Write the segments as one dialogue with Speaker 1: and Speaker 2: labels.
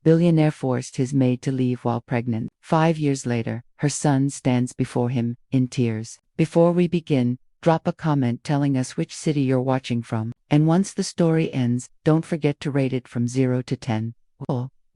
Speaker 1: Billionaire forced his maid to leave while pregnant. 5 years later, her son stands before him, in tears. Before we begin, drop a comment telling us which city you're watching from. And once the story ends, don't forget to rate it from 0 to 10.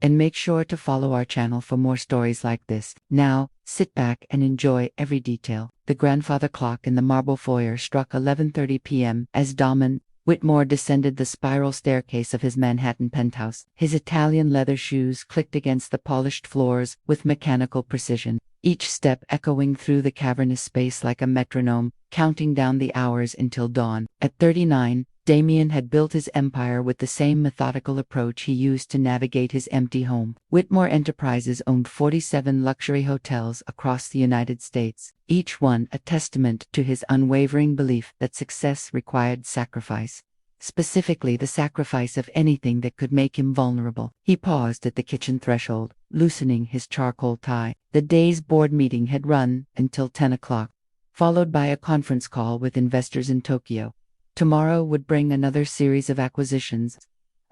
Speaker 1: And make sure to follow our channel for more stories like this. Now, sit back and enjoy every detail. The grandfather clock in the marble foyer struck 11:30 p.m. as Damian Whitmore descended the spiral staircase of his Manhattan penthouse. His Italian leather shoes clicked against the polished floors with mechanical precision, each step echoing through the cavernous space like a metronome, counting down the hours until dawn. At 39, Damian had built his empire with the same methodical approach he used to navigate his empty home. Whitmore Enterprises owned 47 luxury hotels across the United States, each one a testament to his unwavering belief that success required sacrifice. Specifically, the sacrifice of anything that could make him vulnerable. He paused at the kitchen threshold, loosening his charcoal tie. The day's board meeting had run until 10 o'clock, followed by a conference call with investors in Tokyo. Tomorrow would bring another series of acquisitions,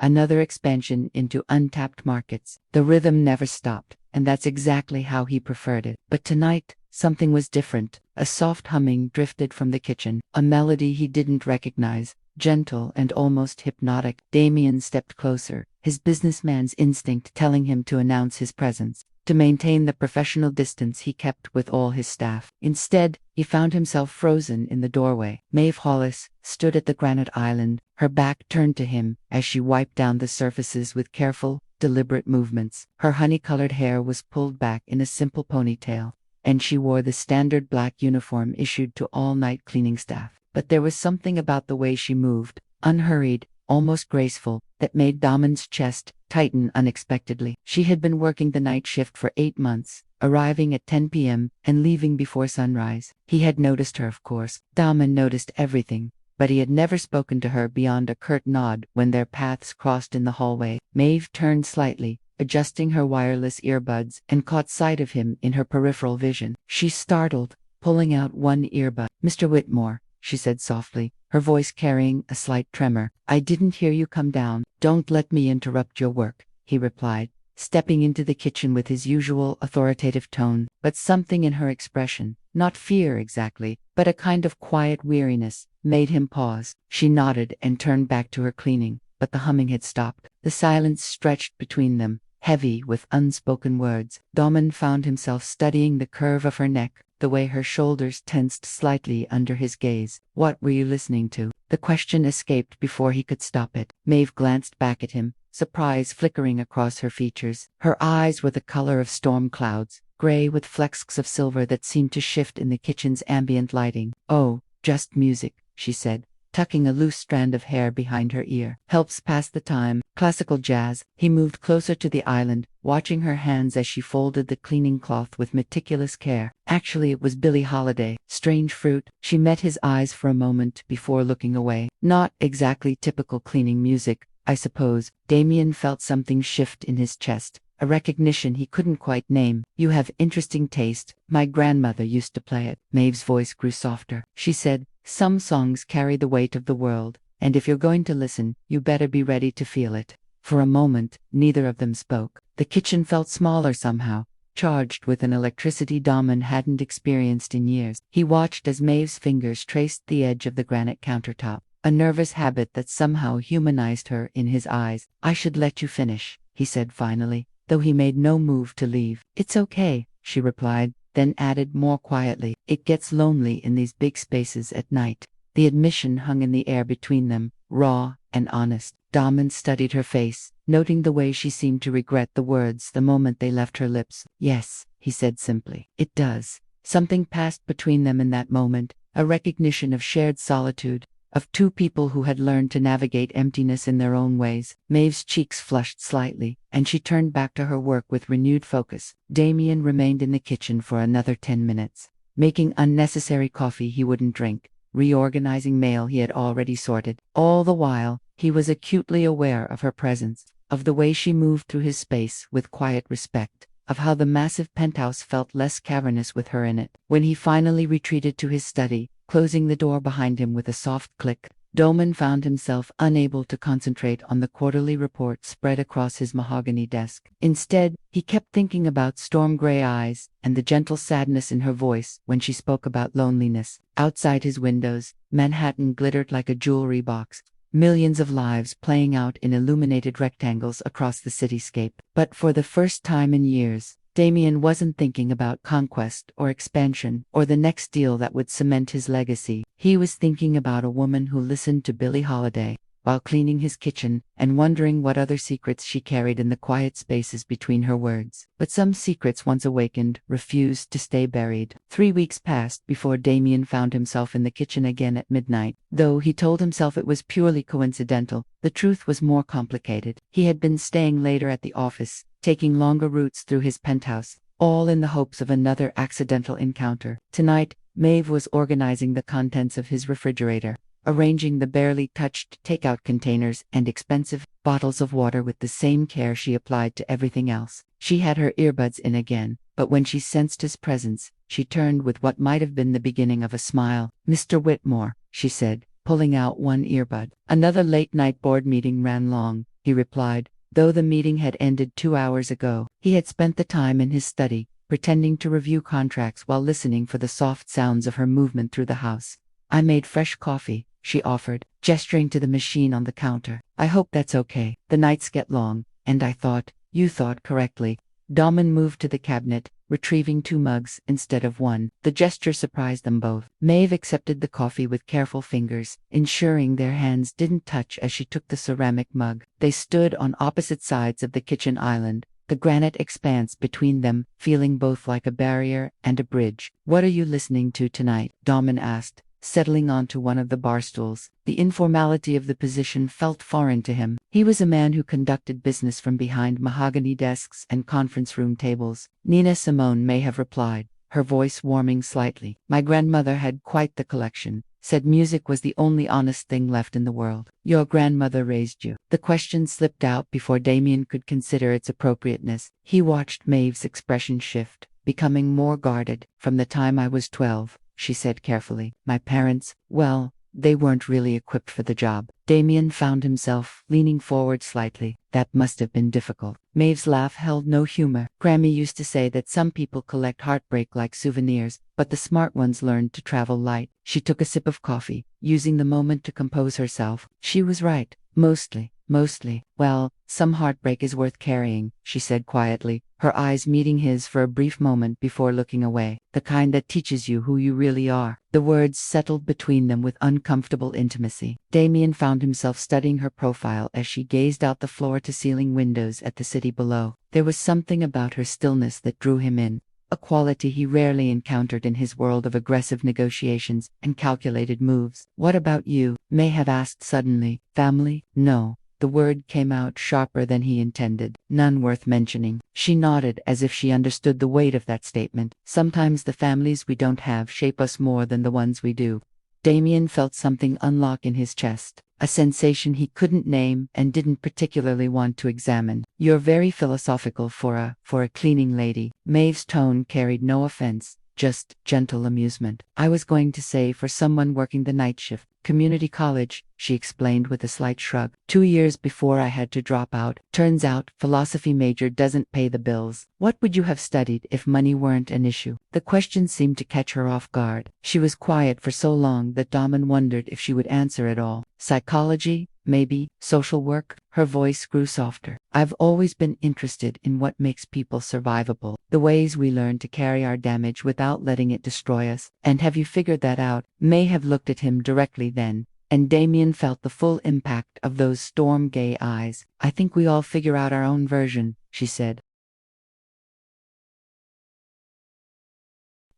Speaker 1: another expansion into untapped markets. The rhythm never stopped, and that's exactly how he preferred it. But tonight, something was different. A soft humming drifted from the kitchen, a melody he didn't recognize, gentle and almost hypnotic. Damian stepped closer, his businessman's instinct telling him to announce his presence, to maintain the professional distance he kept with all his staff. Instead, he found himself frozen in the doorway. Maeve Hollis stood at the granite island, her back turned to him as she wiped down the surfaces with careful, deliberate movements. Her honey-colored hair was pulled back in a simple ponytail, and she wore the standard black uniform issued to all night cleaning staff. But there was something about the way she moved, unhurried, almost graceful, that made Damian's chest tighten unexpectedly. She had been working the night shift for 8 months, arriving at 10 p.m. and leaving before sunrise. He had noticed her, of course. Damian noticed everything, but he had never spoken to her beyond a curt nod when their paths crossed in the hallway. Maeve turned slightly, adjusting her wireless earbuds, and caught sight of him in her peripheral vision. She startled, pulling out one earbud. "Mr. Whitmore," she said softly, her voice carrying a slight tremor. "I didn't hear you come down." "Don't let me interrupt your work," he replied, stepping into the kitchen with his usual authoritative tone. But something in her expression, not fear exactly, but a kind of quiet weariness, made him pause. She nodded and turned back to her cleaning, but the humming had stopped. The silence stretched between them, heavy with unspoken words. Damian found himself studying the curve of her neck, the way her shoulders tensed slightly under his gaze. "What were you listening to?" The question escaped before he could stop it. Maeve glanced back at him, surprise flickering across her features. Her eyes were the color of storm clouds, gray with flecks of silver that seemed to shift in the kitchen's ambient lighting. "Oh, just music," she said, tucking a loose strand of hair behind her ear. "Helps pass the time. Classical jazz." He moved closer to the island, watching her hands as she folded the cleaning cloth with meticulous care. Actually, it was Billie Holiday. Strange fruit. She met his eyes for a moment before looking away. "Not exactly typical cleaning music, I suppose." Damian felt something shift in his chest, a recognition he couldn't quite name. "You have interesting taste. My grandmother used to play it." Maeve's voice grew softer. She said, "Some songs carry the weight of the world, and if you're going to listen, you better be ready to feel it." For a moment, neither of them spoke. The kitchen felt smaller somehow, charged with an electricity Damian hadn't experienced in years. He watched as Maeve's fingers traced the edge of the granite countertop, a nervous habit that somehow humanized her in his eyes. "I should let you finish," he said finally, though he made no move to leave. "It's okay," she replied, then added more quietly, "It gets lonely in these big spaces at night." The admission hung in the air between them, raw and honest. Damian studied her face, noting the way she seemed to regret the words the moment they left her lips. "Yes," he said simply. "It does." Something passed between them in that moment, a recognition of shared solitude, of two people who had learned to navigate emptiness in their own ways. Maeve's cheeks flushed slightly, and she turned back to her work with renewed focus. Damian remained in the kitchen for another 10 minutes, making unnecessary coffee he wouldn't drink, reorganizing mail he had already sorted. All the while, he was acutely aware of her presence, of the way she moved through his space with quiet respect, of how the massive penthouse felt less cavernous with her in it. When he finally retreated to his study, closing the door behind him with a soft click, Dolman found himself unable to concentrate on the quarterly report spread across his mahogany desk. Instead, he kept thinking about storm gray eyes and the gentle sadness in her voice when she spoke about loneliness. Outside his windows, Manhattan glittered like a jewelry box, millions of lives playing out in illuminated rectangles across the cityscape. But for the first time in years, Damian wasn't thinking about conquest or expansion or the next deal that would cement his legacy. He was thinking about a woman who listened to Billie Holiday while cleaning his kitchen and wondering what other secrets she carried in the quiet spaces between her words. But some secrets, once awakened, refused to stay buried. 3 weeks passed before Damian found himself in the kitchen again at midnight. Though he told himself it was purely coincidental, the truth was more complicated. He had been staying later at the office, taking longer routes through his penthouse, all in the hopes of another accidental encounter. Tonight, Maeve was organizing the contents of his refrigerator, arranging the barely touched takeout containers and expensive bottles of water with the same care she applied to everything else. She had her earbuds in again, but when she sensed his presence, she turned with what might have been the beginning of a smile. "Mr. Whitmore," she said, pulling out one earbud. "Another late-night board meeting ran long," he replied, though the meeting had ended 2 hours ago. He had spent the time in his study, pretending to review contracts while listening for the soft sounds of her movement through the house. "I made fresh coffee," she offered, gesturing to the machine on the counter. "I hope that's okay. The nights get long, and I thought." "You thought correctly." Dahman moved to the cabinet, retrieving 2 mugs instead of 1. The gesture surprised them both. Maeve accepted the coffee with careful fingers, ensuring their hands didn't touch as she took the ceramic mug. They stood on opposite sides of the kitchen island, the granite expanse between them feeling both like a barrier and a bridge. "What are you listening to tonight?" Dahman asked, settling onto one of the bar stools. The informality of the position felt foreign to him. He was a man who conducted business from behind mahogany desks and conference room tables. Nina Simone may have replied, her voice warming slightly. "My grandmother had quite the collection. Said music was the only honest thing left in the world." "Your grandmother raised you." The question slipped out before Damian could consider its appropriateness. He watched Maeve's expression shift, becoming more guarded. "From the time I was 12. She said carefully. "My parents, well, they weren't really equipped for the job." Damian found himself leaning forward slightly. "That must have been difficult." Maeve's laugh held no humor. "Grammy used to say that some people collect heartbreak like souvenirs, but the smart ones learned to travel light." She took a sip of coffee, using the moment to compose herself. She was right. Mostly. Well, some heartbreak is worth carrying," she said quietly, her eyes meeting his for a brief moment before looking away. "The kind that teaches you who you really are." The words settled between them with uncomfortable intimacy. Damian found himself studying her profile as she gazed out the floor-to-ceiling windows at the city below. There was something about her stillness that drew him in, a quality he rarely encountered in his world of aggressive negotiations and calculated moves. "What about you?" May have asked suddenly. "Family?" "No." The word came out sharper than he intended. "None worth mentioning." She nodded as if she understood the weight of that statement. "Sometimes the families we don't have shape us more than the ones we do." Damian felt something unlock in his chest, a sensation he couldn't name and didn't particularly want to examine. "You're very philosophical for a cleaning lady." Maeve's tone carried no offense, just gentle amusement. "I was going to say for someone working the night shift. Community college," she explained with a slight shrug. 2 years before I had to drop out. Turns out, philosophy major doesn't pay the bills." "What would you have studied if money weren't an issue?" The question seemed to catch her off guard. She was quiet for so long that Dahman wondered if she would answer at all. "Psychology, maybe, social work." Her voice grew softer. "I've always been interested in what makes people survivable, the ways we learn to carry our damage without letting it destroy us." "And have you figured that out?" May have looked at him directly then, and Damian felt the full impact of those storm-gay eyes. "I think we all figure out our own version," she said.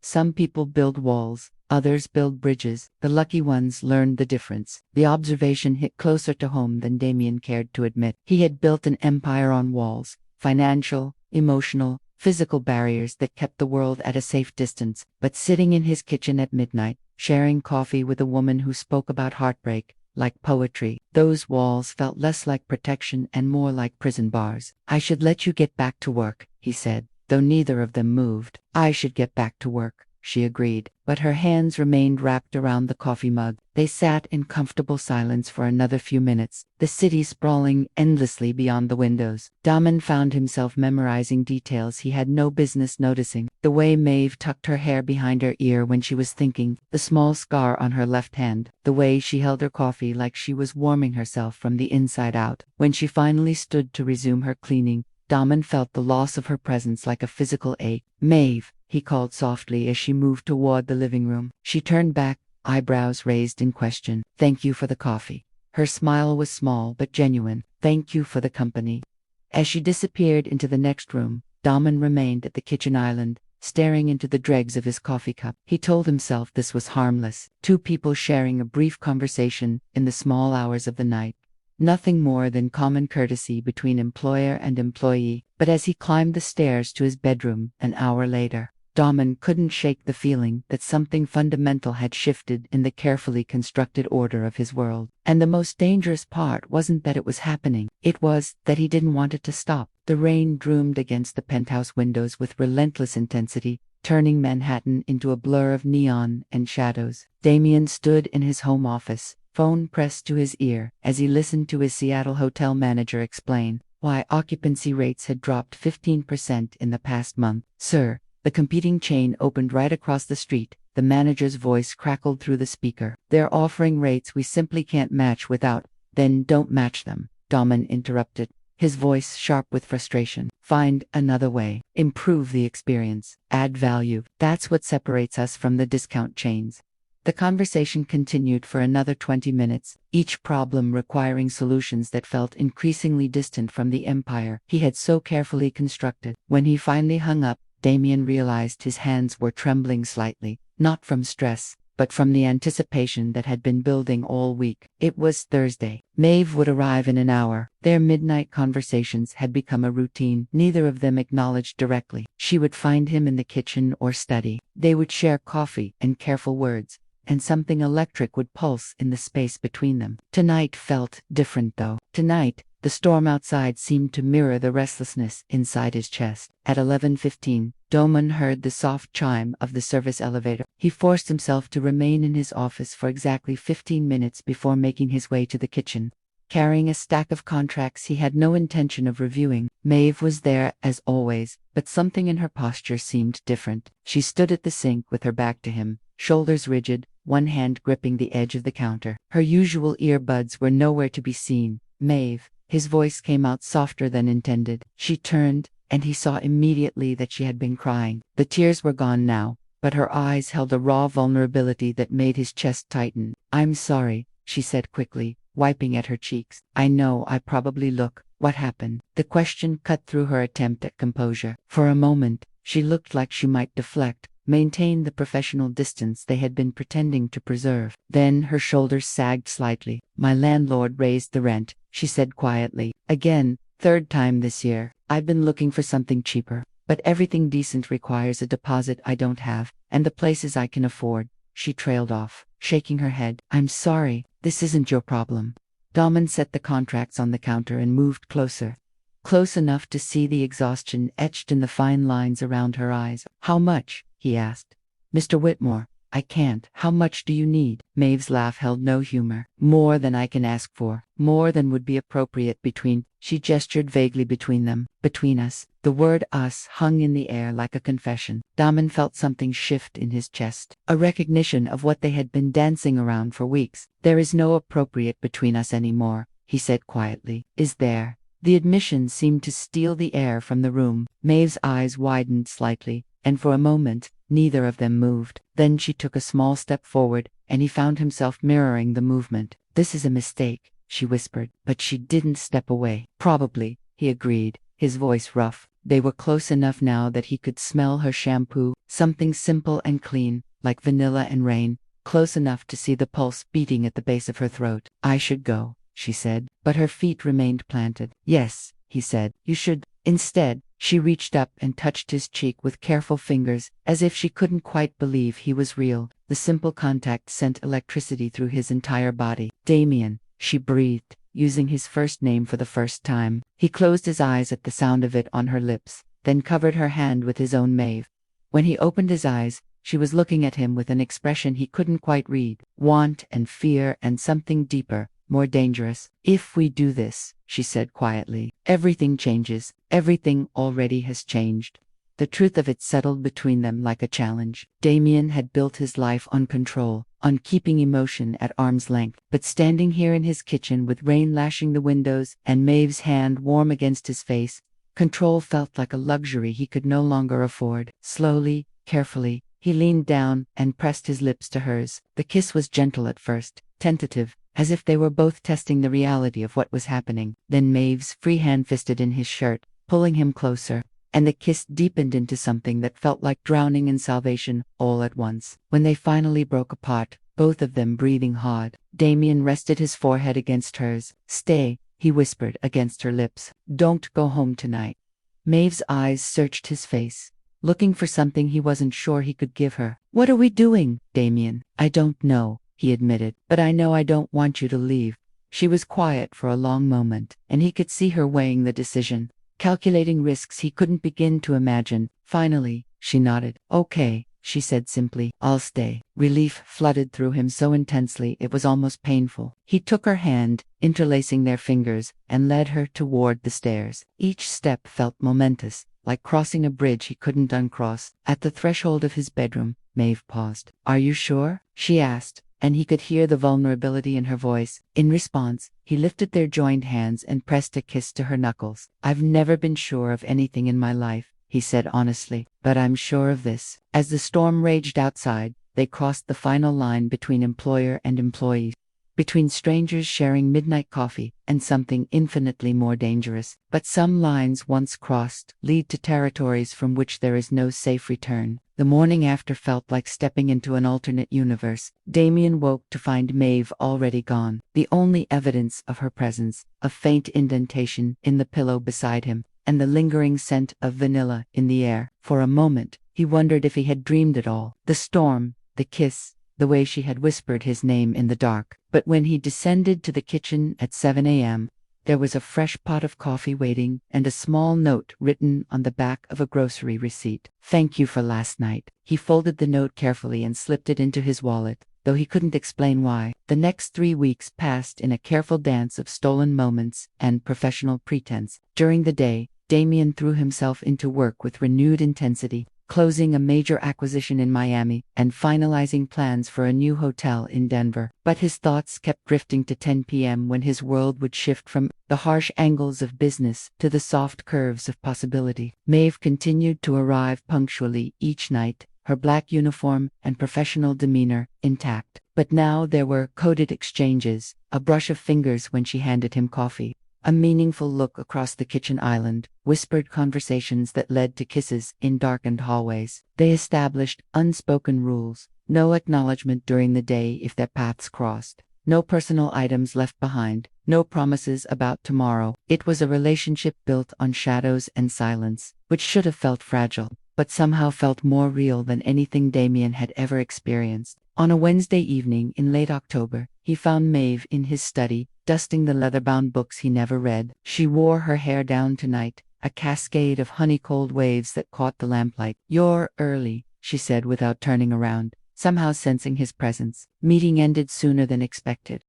Speaker 1: "Some people build walls, others build bridges. The lucky ones learned the difference." The observation hit closer to home than Damian cared to admit. He had built an empire on walls, financial, emotional, physical barriers that kept the world at a safe distance. But sitting in his kitchen at midnight, sharing coffee with a woman who spoke about heartbreak, like poetry, those walls felt less like protection and more like prison bars. "I should let you get back to work," he said, though neither of them moved. "I should get back to work," she agreed, but her hands remained wrapped around the coffee mug. They sat in comfortable silence for another few minutes, the city sprawling endlessly beyond the windows. Damian found himself memorizing details he had no business noticing. The way Maeve tucked her hair behind her ear when she was thinking, the small scar on her left hand, the way she held her coffee like she was warming herself from the inside out. When she finally stood to resume her cleaning, Damian felt the loss of her presence like a physical ache. "Maeve," he called softly as she moved toward the living room. She turned back, eyebrows raised in question. "Thank you for the coffee." Her smile was small but genuine. "Thank you for the company." As she disappeared into the next room, Damian remained at the kitchen island, staring into the dregs of his coffee cup. He told himself this was harmless. Two people sharing a brief conversation in the small hours of the night. Nothing more than common courtesy between employer and employee. But as he climbed the stairs to his bedroom an hour later, Damian couldn't shake the feeling that something fundamental had shifted in the carefully constructed order of his world. And the most dangerous part wasn't that it was happening, it was that he didn't want it to stop. The rain droomed against the penthouse windows with relentless intensity, turning Manhattan into a blur of neon and shadows. Damian stood in his home office, phone pressed to his ear, as he listened to his Seattle hotel manager explain why occupancy rates had dropped 15% in the past month. "Sir," the competing chain opened right across the street. The manager's voice crackled through the speaker. "They're offering rates we simply can't match without—" "Then don't match them," Damian interrupted, his voice sharp with frustration. "Find another way. Improve the experience. Add value. That's what separates us from the discount chains." The conversation continued for another 20 minutes, each problem requiring solutions that felt increasingly distant from the empire he had so carefully constructed. When he finally hung up, Damian realized his hands were trembling slightly, not from stress, but from the anticipation that had been building all week. It was Thursday. Maeve would arrive in an hour. Their midnight conversations had become a routine neither of them acknowledged directly. She would find him in the kitchen or study. They would share coffee and careful words, and something electric would pulse in the space between them. Tonight felt different though. Tonight, the storm outside seemed to mirror the restlessness inside his chest. At 11:15, Damian heard the soft chime of the service elevator. He forced himself to remain in his office for exactly 15 minutes before making his way to the kitchen. Carrying a stack of contracts he had no intention of reviewing, Maeve was there as always, but something in her posture seemed different. She stood at the sink with her back to him, shoulders rigid, one hand gripping the edge of the counter. Her usual earbuds were nowhere to be seen. "Maeve," his voice came out softer than intended. She turned, and he saw immediately that she had been crying. The tears were gone now, but her eyes held a raw vulnerability that made his chest tighten. "I'm sorry," she said quickly, wiping at her cheeks. "I know I probably look—" "What happened?" The question cut through her attempt at composure. For a moment, she looked like she might deflect, maintain the professional distance they had been pretending to preserve. Then her shoulders sagged slightly. "My landlord raised the rent," she said quietly. "Again, third time this year. I've been looking for something cheaper, but everything decent requires a deposit I don't have, and the places I can afford." She trailed off, shaking her head. "I'm sorry, this isn't your problem." Damian set the contracts on the counter and moved closer. Close enough to see the exhaustion etched in the fine lines around her eyes. "How much?" he asked. "Mr. Whitmore, I can't." "How much do you need?" Maeve's laugh held no humor. "More than I can ask for. More than would be appropriate between—" She gestured vaguely between them. "Between us." The word us hung in the air like a confession. Damian felt something shift in his chest. A recognition of what they had been dancing around for weeks. "There is no appropriate between us anymore," he said quietly. "Is there?" The admission seemed to steal the air from the room. Maeve's eyes widened slightly, and for a moment, neither of them moved. Then she took a small step forward, and he found himself mirroring the movement. "This is a mistake," she whispered, but she didn't step away. "Probably," he agreed, his voice rough. They were close enough now that he could smell her shampoo, something simple and clean, like vanilla and rain, close enough to see the pulse beating at the base of her throat. "I should go," she said, but her feet remained planted. "Yes," he said, "you should." Instead, she reached up and touched his cheek with careful fingers, as if she couldn't quite believe he was real. The simple contact sent electricity through his entire body. "Damian," she breathed, using his first name for the first time. He closed his eyes at the sound of it on her lips, then covered her hand with his own. "Maeve." When he opened his eyes, She was looking at him with an expression he couldn't quite read. Want and fear and something deeper, more dangerous. If we do this, she said quietly, everything changes. Everything already has changed. The truth of it settled between them like a challenge. Damian had built his life on control, on keeping emotion at arm's length. But standing here in his kitchen with rain lashing the windows and Maeve's hand warm against his face, control felt like a luxury he could no longer afford. Slowly, carefully, he leaned down and pressed his lips to hers. The kiss was gentle at first, tentative, as if they were both testing the reality of what was happening. Then Maeve's free hand fisted in his shirt, pulling him closer, and the kiss deepened into something that felt like drowning in salvation all at once. When they finally broke apart, both of them breathing hard, Damian rested his forehead against hers. Stay, he whispered against her lips. Don't go home tonight. Maeve's eyes searched his face, looking for something he wasn't sure he could give her. What are we doing, Damian? I don't know, he admitted, but I know I don't want you to leave. She was quiet for a long moment, and he could see her weighing the decision, calculating risks he couldn't begin to imagine. Finally, she nodded. Okay, she said simply. I'll stay. Relief flooded through him so intensely it was almost painful. He took her hand, interlacing their fingers, and led her toward the stairs. Each step felt momentous, like crossing a bridge he couldn't uncross. At the threshold of his bedroom, Maeve paused. Are you sure? She asked, and he could hear the vulnerability in her voice. In response, he lifted their joined hands and pressed a kiss to her knuckles. I've never been sure of anything in my life, he said honestly, but I'm sure of this. As the storm raged outside, they crossed the final line between employer and employee, between strangers sharing midnight coffee and something infinitely more dangerous. But some lines once crossed lead to territories from which there is no safe return. The morning after felt like stepping into an alternate universe. Damian woke to find Maeve already gone. The only evidence of her presence, a faint indentation in the pillow beside him, and the lingering scent of vanilla in the air. For a moment, he wondered if he had dreamed it all. The storm, the kiss, the way she had whispered his name in the dark. But when he descended to the kitchen at 7 a.m., there was a fresh pot of coffee waiting and a small note written on the back of a grocery receipt. Thank you for last night. He folded the note carefully and slipped it into his wallet, though he couldn't explain why. The next 3 weeks passed in a careful dance of stolen moments and professional pretense. During the day, Damian threw himself into work with renewed intensity, closing a major acquisition in Miami and finalizing plans for a new hotel in Denver. But his thoughts kept drifting to 10 p.m. when his world would shift from the harsh angles of business to the soft curves of possibility. Maeve continued to arrive punctually each night, her black uniform and professional demeanor intact. But now there were coded exchanges, a brush of fingers when she handed him coffee, a meaningful look across the kitchen island, whispered conversations that led to kisses in darkened hallways. They established unspoken rules, no acknowledgement during the day if their paths crossed, no personal items left behind, no promises about tomorrow. It was a relationship built on shadows and silence, which should have felt fragile, but somehow felt more real than anything Damian had ever experienced. On a Wednesday evening in late October, he found Maeve in his study, dusting the leather-bound books he never read. She wore her hair down tonight, a cascade of honey-cold waves that caught the lamplight. You're early, she said without turning around, somehow sensing his presence. Meeting ended sooner than expected.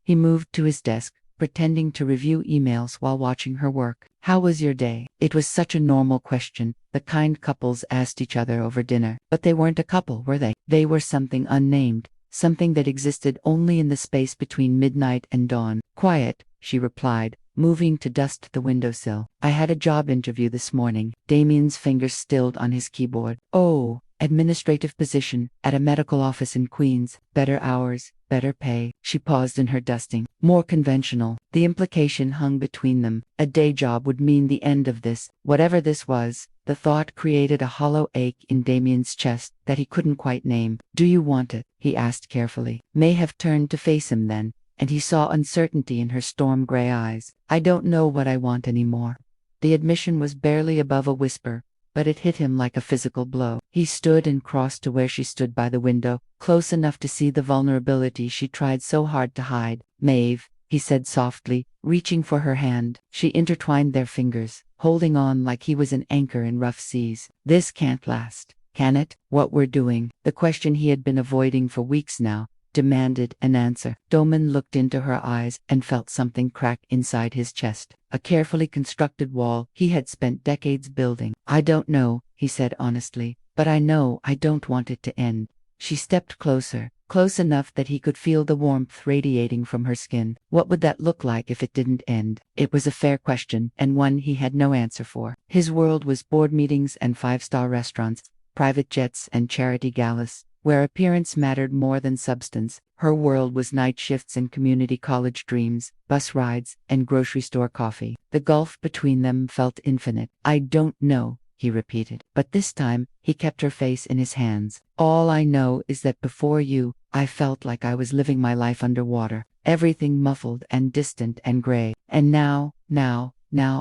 Speaker 1: He moved to his desk, pretending to review emails while watching her work. How was your day? It was such a normal question, the kind couples asked each other over dinner. But they weren't a couple, were they? They were something unnamed, something that existed only in the space between midnight and dawn. Quiet, she replied, moving to dust the windowsill. I had a job interview this morning. Damian's fingers stilled on his keyboard. Oh, administrative position at a medical office in Queens. Better hours, better pay. She paused in her dusting. More conventional. The implication hung between them. A day job would mean the end of this. Whatever this was, the thought created a hollow ache in Damian's chest that he couldn't quite name. Do you want it? He asked carefully. May have turned to face him then, and he saw uncertainty in her storm-gray eyes. I don't know what I want anymore. The admission was barely above a whisper, but it hit him like a physical blow. He stood and crossed to where she stood by the window, close enough to see the vulnerability she tried so hard to hide. Maeve, he said softly, reaching for her hand. She intertwined their fingers, holding on like he was an anchor in rough seas. This can't last, can it? What we're doing, the question he had been avoiding for weeks now, demanded an answer. Doman looked into her eyes and felt something crack inside his chest. A carefully constructed wall he had spent decades building. I don't know, he said honestly, but I know I don't want it to end. She stepped closer, close enough that he could feel the warmth radiating from her skin. What would that look like if it didn't end? It was a fair question, and one he had no answer for. His world was board meetings and five-star restaurants, private jets and charity galas, where appearance mattered more than substance. Her world was night shifts and community college dreams, bus rides, and grocery store coffee. The gulf between them felt infinite. I don't know, he repeated. But this time, he kept her face in his hands. All I know is that before you, I felt like I was living my life underwater, everything muffled and distant and gray. And now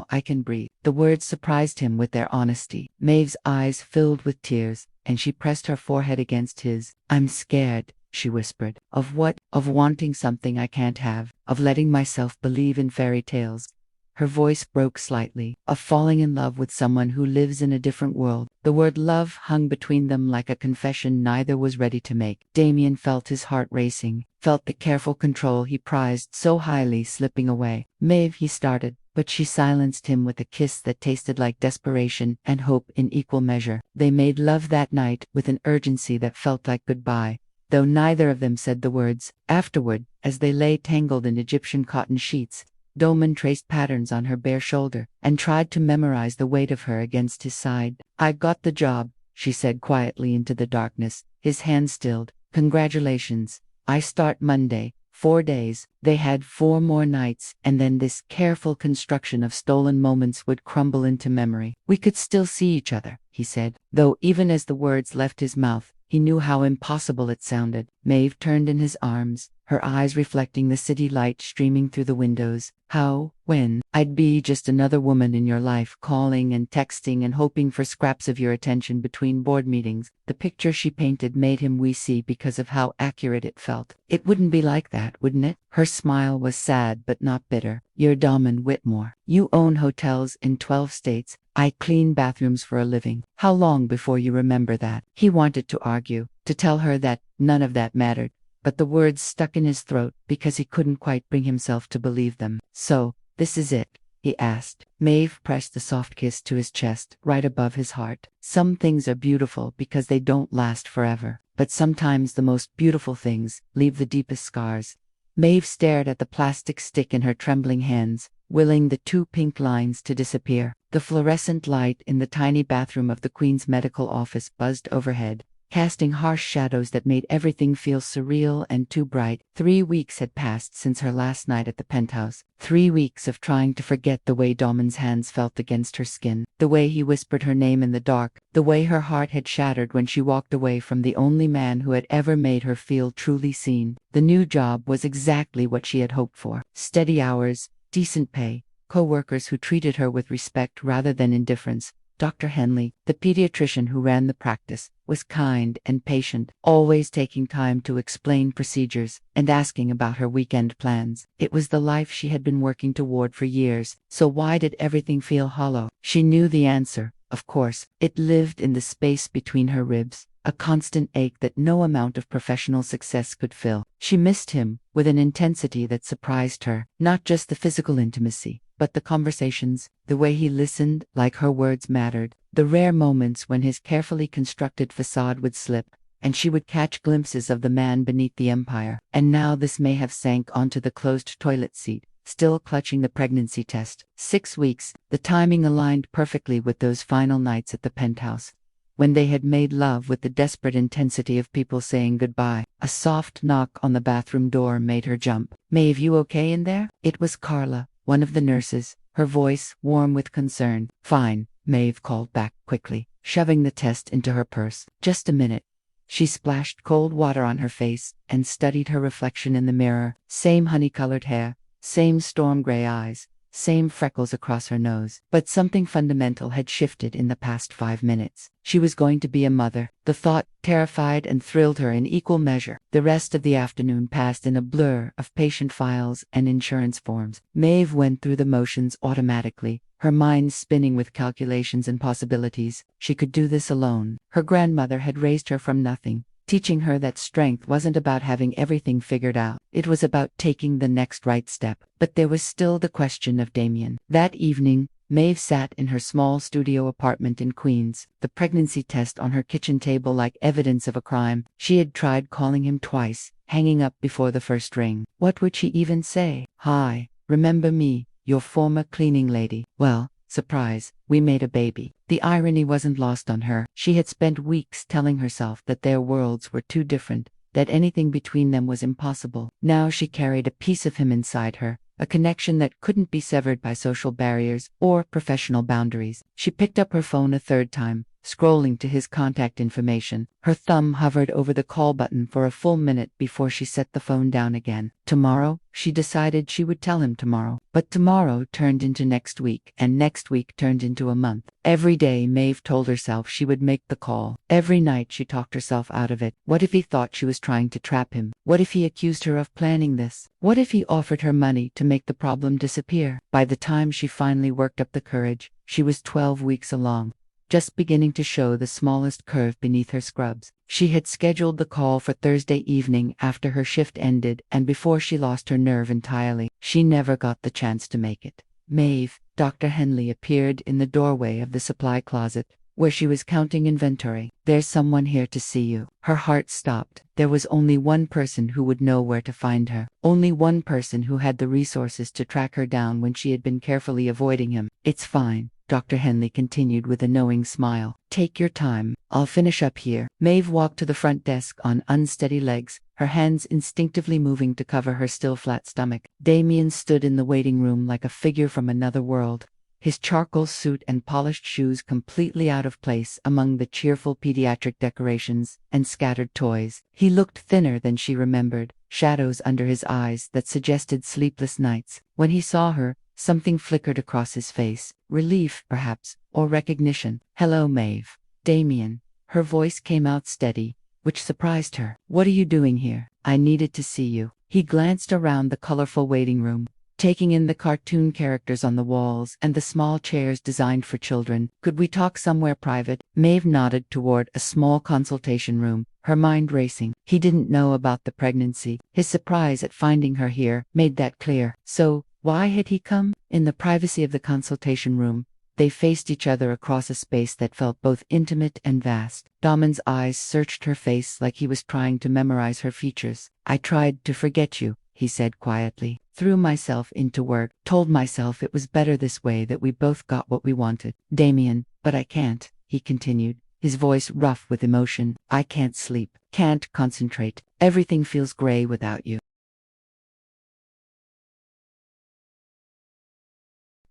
Speaker 1: I can breathe. The words surprised him with their honesty. Maeve's eyes filled with tears, and she pressed her forehead against his. I'm scared, she whispered. Of what? Of wanting something I can't have, of letting myself believe in fairy tales. Her voice broke slightly. Of falling in love with someone who lives in a different world. The word love hung between them like a confession neither was ready to make. Damian felt his heart racing, felt the careful control he prized so highly slipping away. Maeve, he started, but she silenced him with a kiss that tasted like desperation and hope in equal measure. They made love that night with an urgency that felt like goodbye, though neither of them said the words. Afterward, as they lay tangled in Egyptian cotton sheets, Doman traced patterns on her bare shoulder and tried to memorize the weight of her against his side. I got the job, she said quietly into the darkness, his hand stilled. Congratulations. I start Monday. 4 days. They had 4 more nights, and then this careful construction of stolen moments would crumble into memory. We could still see each other, he said, though even as the words left his mouth, he knew how impossible it sounded. Maeve turned in his arms, her eyes reflecting the city light streaming through the windows. How, when, I'd be just another woman in your life, calling and texting and hoping for scraps of your attention between board meetings. The picture she painted made him wheezy because of how accurate it felt. It wouldn't be like that, wouldn't it? Her smile was sad but not bitter. You're Damian Whitmore. You own hotels in 12 states. I clean bathrooms for a living. How long before you remember that? He wanted to argue, to tell her that none of that mattered, but the words stuck in his throat because he couldn't quite bring himself to believe them. So, this is it? He asked. Maeve pressed a soft kiss to his chest, right above his heart. Some things are beautiful because they don't last forever, but sometimes the most beautiful things leave the deepest scars. Maeve stared at the plastic stick in her trembling hands, willing the 2 pink lines to disappear. The fluorescent light in the tiny bathroom of the Queen's medical office buzzed overhead, casting harsh shadows that made everything feel surreal and too bright. 3 weeks had passed since her last night at the penthouse. 3 weeks of trying to forget the way Damon's hands felt against her skin, the way he whispered her name in the dark, the way her heart had shattered when she walked away from the only man who had ever made her feel truly seen. The new job was exactly what she had hoped for. Steady hours, decent pay, co-workers who treated her with respect rather than indifference. Dr. Henley, the pediatrician who ran the practice, was kind and patient, always taking time to explain procedures and asking about her weekend plans. It was the life she had been working toward for years, so why did everything feel hollow? She knew the answer, of course. It lived in the space between her ribs, a constant ache that no amount of professional success could fill. She missed him with an intensity that surprised her, not just the physical intimacy, but the conversations, the way he listened like her words mattered, the rare moments when his carefully constructed facade would slip, and she would catch glimpses of the man beneath the empire. And now this may have sank onto the closed toilet seat, still clutching the pregnancy test. 6 weeks, the timing aligned perfectly with those final nights at the penthouse, when they had made love with the desperate intensity of people saying goodbye. A soft knock on the bathroom door made her jump. Maeve, you okay in there? It was Carla, one of the nurses, her voice warm with concern. Fine, Maeve called back quickly, shoving the test into her purse. Just a minute. She splashed cold water on her face and studied her reflection in the mirror. Same honey-colored hair, same storm gray eyes, same freckles across her nose. But something fundamental had shifted in the past 5 minutes. She was going to be a mother. The thought terrified and thrilled her in equal measure. The rest of the afternoon passed in a blur of patient files and insurance forms. Maeve went through the motions automatically, her mind spinning with calculations and possibilities. She could do this alone. Her grandmother had raised her from nothing, teaching her that strength wasn't about having everything figured out. It was about taking the next right step. But there was still the question of Damian. That evening, Maeve sat in her small studio apartment in Queens, the pregnancy test on her kitchen table like evidence of a crime. She had tried calling him twice, hanging up before the first ring. What would she even say? "Hi, remember me, your former cleaning lady? Well, surprise, we made a baby." The irony wasn't lost on her. She had spent weeks telling herself that their worlds were too different, that anything between them was impossible. Now she carried a piece of him inside her, a connection that couldn't be severed by social barriers or professional boundaries. She picked up her phone a third time, scrolling to his contact information. Her thumb hovered over the call button for a full minute before she set the phone down again. Tomorrow, she decided she would tell him tomorrow. But tomorrow turned into next week, and next week turned into a month. Every day, Maeve told herself she would make the call. Every night, she talked herself out of it. What if he thought she was trying to trap him? What if he accused her of planning this? What if he offered her money to make the problem disappear? By the time she finally worked up the courage, she was 12 weeks along, just beginning to show the smallest curve beneath her scrubs. She had scheduled the call for Thursday evening after her shift ended and before she lost her nerve entirely. She never got the chance to make it. Maeve, Dr. Henley appeared in the doorway of the supply closet, where she was counting inventory. "There's someone here to see you." Her heart stopped. There was only one person who would know where to find her. Only one person who had the resources to track her down when she had been carefully avoiding him. "It's fine," Dr. Henley continued with a knowing smile. "Take your time. I'll finish up here." Maeve walked to the front desk on unsteady legs, her hands instinctively moving to cover her still flat stomach. Damian stood in the waiting room like a figure from another world, his charcoal suit and polished shoes completely out of place among the cheerful pediatric decorations and scattered toys. He looked thinner than she remembered, shadows under his eyes that suggested sleepless nights. When he saw her, something flickered across his face, relief, perhaps, or recognition. "Hello, Maeve." "Damian." Her voice came out steady, which surprised her. "What are you doing here?" "I needed to see you." He glanced around the colorful waiting room, taking in the cartoon characters on the walls and the small chairs designed for children. "Could we talk somewhere private?" Maeve nodded toward a small consultation room, her mind racing. He didn't know about the pregnancy. His surprise at finding her here made that clear. So, why had he come? In the privacy of the consultation room, they faced each other across a space that felt both intimate and vast. Damon's eyes searched her face like he was trying to memorize her features. "I tried to forget you," he said quietly. "Threw myself into work, told myself it was better this way, that we both got what we wanted. Damian, but I can't," he continued, his voice rough with emotion. "I can't sleep, can't concentrate. Everything feels gray without you."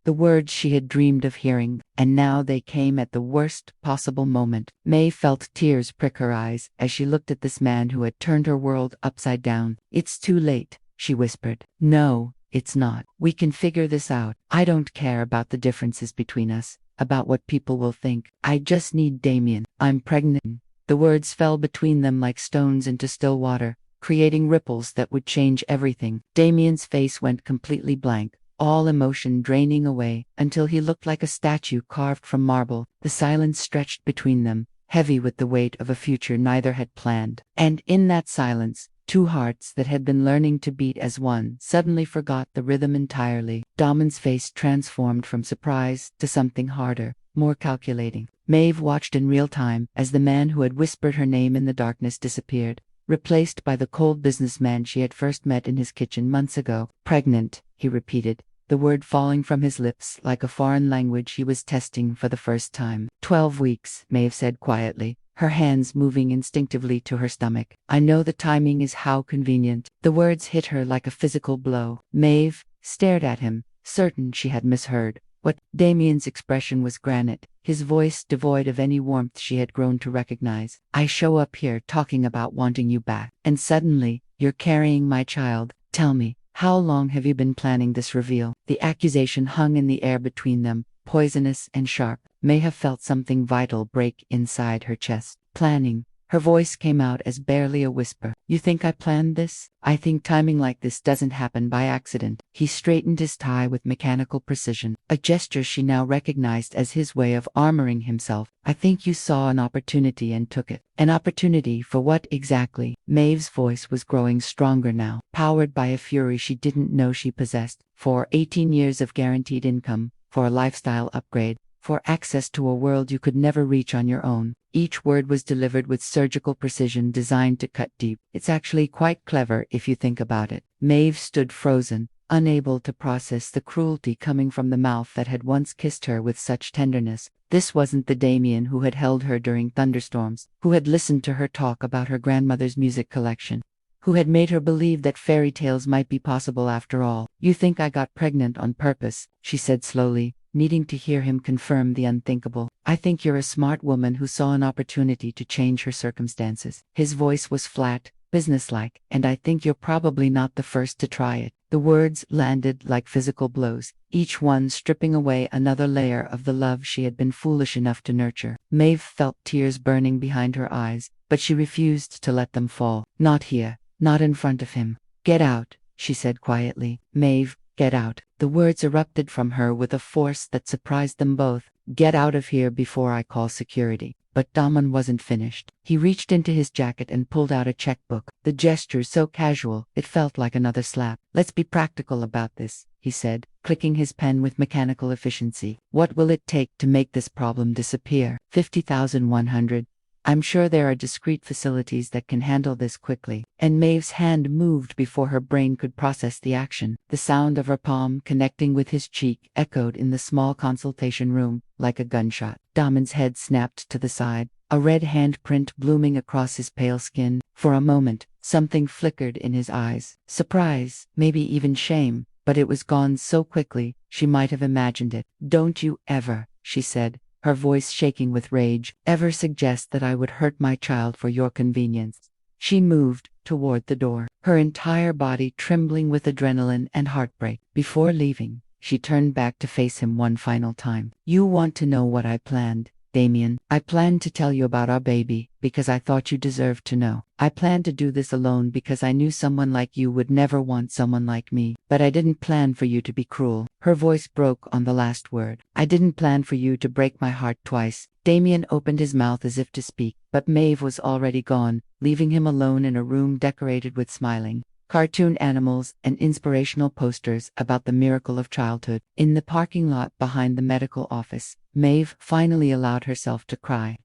Speaker 1: The words she had dreamed of hearing, and now they came at the worst possible moment. May felt tears prick her eyes as she looked at this man who had turned her world upside down. "It's too late," she whispered. "No, it's not. We can figure this out. I don't care about the differences between us, about what people will think. I just need Damian. I'm pregnant." The words fell between them like stones into still water, creating ripples that would change everything. Damian's face went completely blank, all emotion draining away, until he looked like a statue carved from marble. The silence stretched between them, heavy with the weight of a future neither had planned. And in that silence, two hearts that had been learning to beat as one suddenly forgot the rhythm entirely. Damon's face transformed from surprise to something harder, more calculating. Maeve watched in real time as the man who had whispered her name in the darkness disappeared, replaced by the cold businessman she had first met in his kitchen months ago. "Pregnant," he repeated, the word falling from his lips like a foreign language he was testing for the first time. 12 weeks, Maeve said quietly, her hands moving instinctively to her stomach. "I know the timing is how convenient." The words hit her like a physical blow. Maeve stared at him, certain she had misheard. What? Damian's expression was granite, his voice devoid of any warmth she had grown to recognize. "I show up here talking about wanting you back, and suddenly, you're carrying my child. Tell me, how long have you been planning this reveal?" The accusation hung in the air between them, poisonous and sharp. May have felt something vital break inside her chest. Planning. Her voice came out as barely a whisper. You think I planned this? I think timing like this doesn't happen by accident. He straightened his tie with mechanical precision, a gesture she now recognized as his way of armoring himself. I think you saw an opportunity and took it. An opportunity for what exactly? Maeve's voice was growing stronger now, powered by a fury she didn't know she possessed. For 18 years of guaranteed income, for a lifestyle upgrade, for access to a world you could never reach on your own. Each word was delivered with surgical precision designed to cut deep. It's actually quite clever if you think about it. Maeve stood frozen, unable to process the cruelty coming from the mouth that had once kissed her with such tenderness. This wasn't the Damian who had held her during thunderstorms, who had listened to her talk about her grandmother's music collection, who had made her believe that fairy tales might be possible after all. You think I got pregnant on purpose, she said slowly, needing to hear him confirm the unthinkable. I think you're a smart woman who saw an opportunity to change her circumstances. His voice was flat, businesslike, and I think you're probably not the first to try it. The words landed like physical blows, each one stripping away another layer of the love she had been foolish enough to nurture. Maeve felt tears burning behind her eyes, but she refused to let them fall. Not here, not in front of him. Get out, she said quietly. Maeve, get out. The words erupted from her with a force that surprised them both. Get out of here before I call security. But Damian wasn't finished. He reached into his jacket and pulled out a checkbook, the gesture so casual, it felt like another slap. Let's be practical about this, he said, clicking his pen with mechanical efficiency. What will it take to make this problem disappear? 50,100. I'm sure there are discrete facilities that can handle this quickly. And Maeve's hand moved before her brain could process the action. The sound of her palm connecting with his cheek echoed in the small consultation room, like a gunshot. Damian's head snapped to the side, a red handprint blooming across his pale skin. For a moment, something flickered in his eyes. Surprise, maybe even shame, but it was gone so quickly, she might have imagined it. Don't you ever, she said, her voice shaking with rage, ever suggest that I would hurt my child for your convenience. She moved toward the door, her entire body trembling with adrenaline and heartbreak. Before leaving, she turned back to face him one final time. You want to know what I planned, Damian? I planned to tell you about our baby, because I thought you deserved to know. I planned to do this alone because I knew someone like you would never want someone like me. But I didn't plan for you to be cruel. Her voice broke on the last word. I didn't plan for you to break my heart twice. Damian opened his mouth as if to speak, but Maeve was already gone, leaving him alone in a room decorated with smiling cartoon animals and inspirational posters about the miracle of childhood. In the parking lot behind the medical office, Maeve finally allowed herself to cry.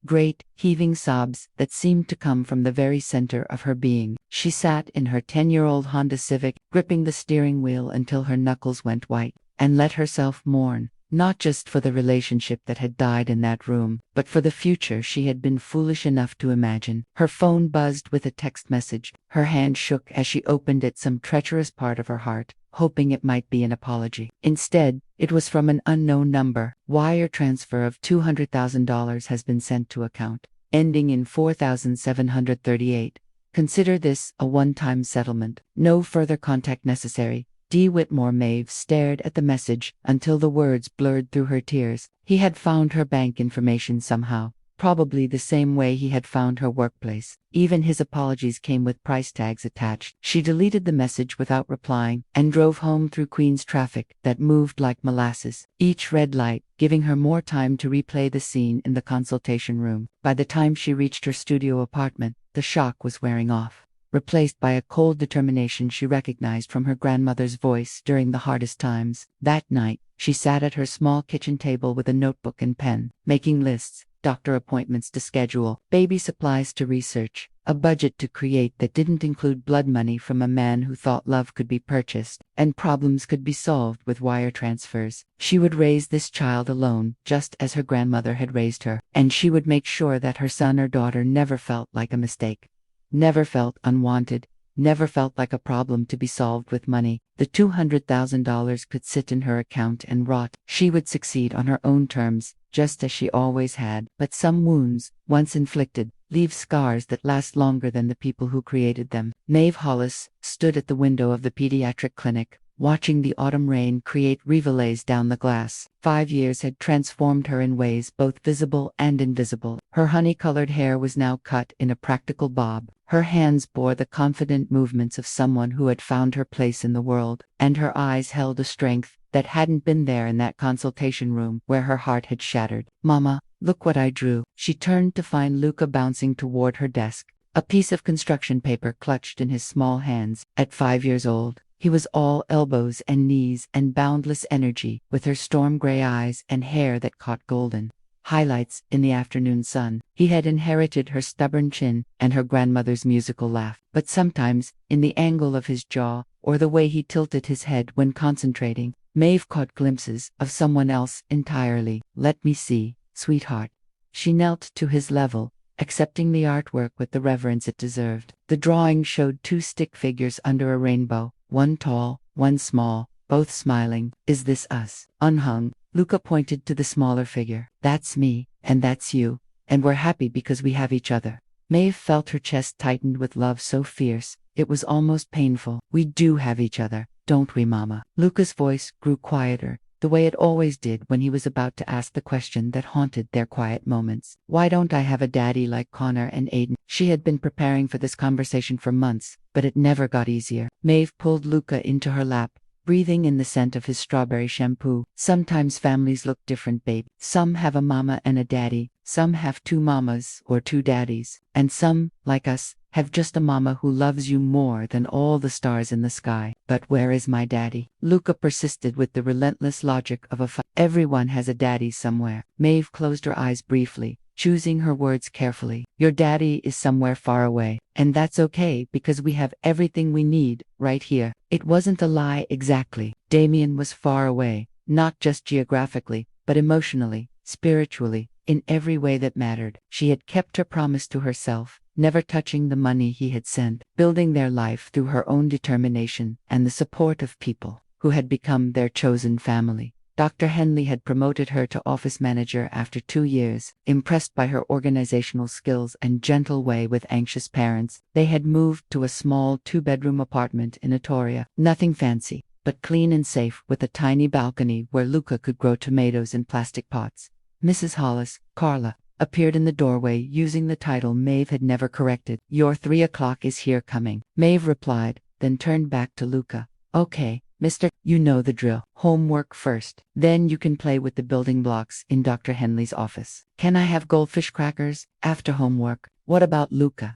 Speaker 1: Great, heaving sobs that seemed to come from the very center of her being. She sat in her 10-year-old Honda Civic, gripping the steering wheel until her knuckles went white, and let herself mourn, not just for the relationship that had died in that room, but for the future she had been foolish enough to imagine. Her phone buzzed with a text message. Her hand shook as she opened it, some treacherous part of her heart, hoping it might be an apology. Instead, it was from an unknown number. Wire transfer of $200,000 has been sent to account, ending in 4,738. Consider this a one-time settlement. No further contact necessary. D. Whitmore. Maeve stared at the message until the words blurred through her tears. He had found her bank information somehow, probably the same way he had found her workplace. Even his apologies came with price tags attached. She deleted the message without replying and drove home through Queens traffic that moved like molasses, each red light giving her more time to replay the scene in the consultation room. By the time she reached her studio apartment, the shock was wearing off, replaced by a cold determination she recognized from her grandmother's voice during the hardest times. That night, she sat at her small kitchen table with a notebook and pen, making lists, doctor appointments to schedule, baby supplies to research, a budget to create that didn't include blood money from a man who thought love could be purchased, and problems could be solved with wire transfers. She would raise this child alone, just as her grandmother had raised her, and she would make sure that her son or daughter never felt like a mistake, never felt unwanted, never felt like a problem to be solved with money. The $200,000 could sit in her account and rot. She would succeed on her own terms, just as she always had. But some wounds, once inflicted, leave scars that last longer than the people who created them. Maeve Hollis stood at the window of the pediatric clinic, watching the autumn rain create rivulets down the glass. 5 years had transformed her in ways both visible and invisible. Her honey-colored hair was now cut in a practical bob. Her hands bore the confident movements of someone who had found her place in the world, and her eyes held a strength that hadn't been there in that consultation room where her heart had shattered. "Mama, look what I drew." She turned to find Luca bouncing toward her desk, a piece of construction paper clutched in his small hands. At 5 years old, he was all elbows and knees and boundless energy, with her storm-gray eyes and hair that caught golden highlights in the afternoon sun. He had inherited her stubborn chin and her grandmother's musical laugh, but sometimes, in the angle of his jaw, or the way he tilted his head when concentrating, Maeve caught glimpses of someone else entirely. "Let me see, sweetheart." She knelt to his level, accepting the artwork with the reverence it deserved. The drawing showed two stick figures under a rainbow, one tall, one small, both smiling. "Is this us?" Unhung, Luca pointed to the smaller figure. "That's me, and that's you, and we're happy because we have each other." Maeve felt her chest tightened with love so fierce, it was almost painful. "We do have each other, don't we, Mama?" Luca's voice grew quieter, the way it always did when he was about to ask the question that haunted their quiet moments. "Why don't I have a daddy like Connor and Aiden?" She had been preparing for this conversation for months, but it never got easier. Maeve pulled Luca into her lap, breathing in the scent of his strawberry shampoo. "Sometimes families look different, babe. Some have a mama and a daddy, some have two mamas or two daddies, and some, like us, have just a mama who loves you more than all the stars in the sky." "But where is my daddy?" Luca persisted with the relentless logic of a "Everyone has a daddy somewhere." Maeve closed her eyes briefly, choosing her words carefully. "Your daddy is somewhere far away, and that's okay because we have everything we need right here." It wasn't a lie exactly. Damian was far away, not just geographically, but emotionally, spiritually, in every way that mattered. She had kept her promise to herself, never touching the money he had sent, building their life through her own determination and the support of people who had become their chosen family. Dr. Henley had promoted her to office manager after 2 years. Impressed by her organizational skills and gentle way with anxious parents, they had moved to a small 2-bedroom apartment in Etoria. Nothing fancy, but clean and safe, with a tiny balcony where Luca could grow tomatoes in plastic pots. Mrs. Hollis, Carla, appeared in the doorway using the title Maeve had never corrected. "Your 3 o'clock is here coming," Maeve replied, then turned back to Luca. "Okay, Mister, you know the drill. Homework first. Then you can play with the building blocks in Dr. Henley's office." "Can I have goldfish crackers after homework?" "What about Luca?"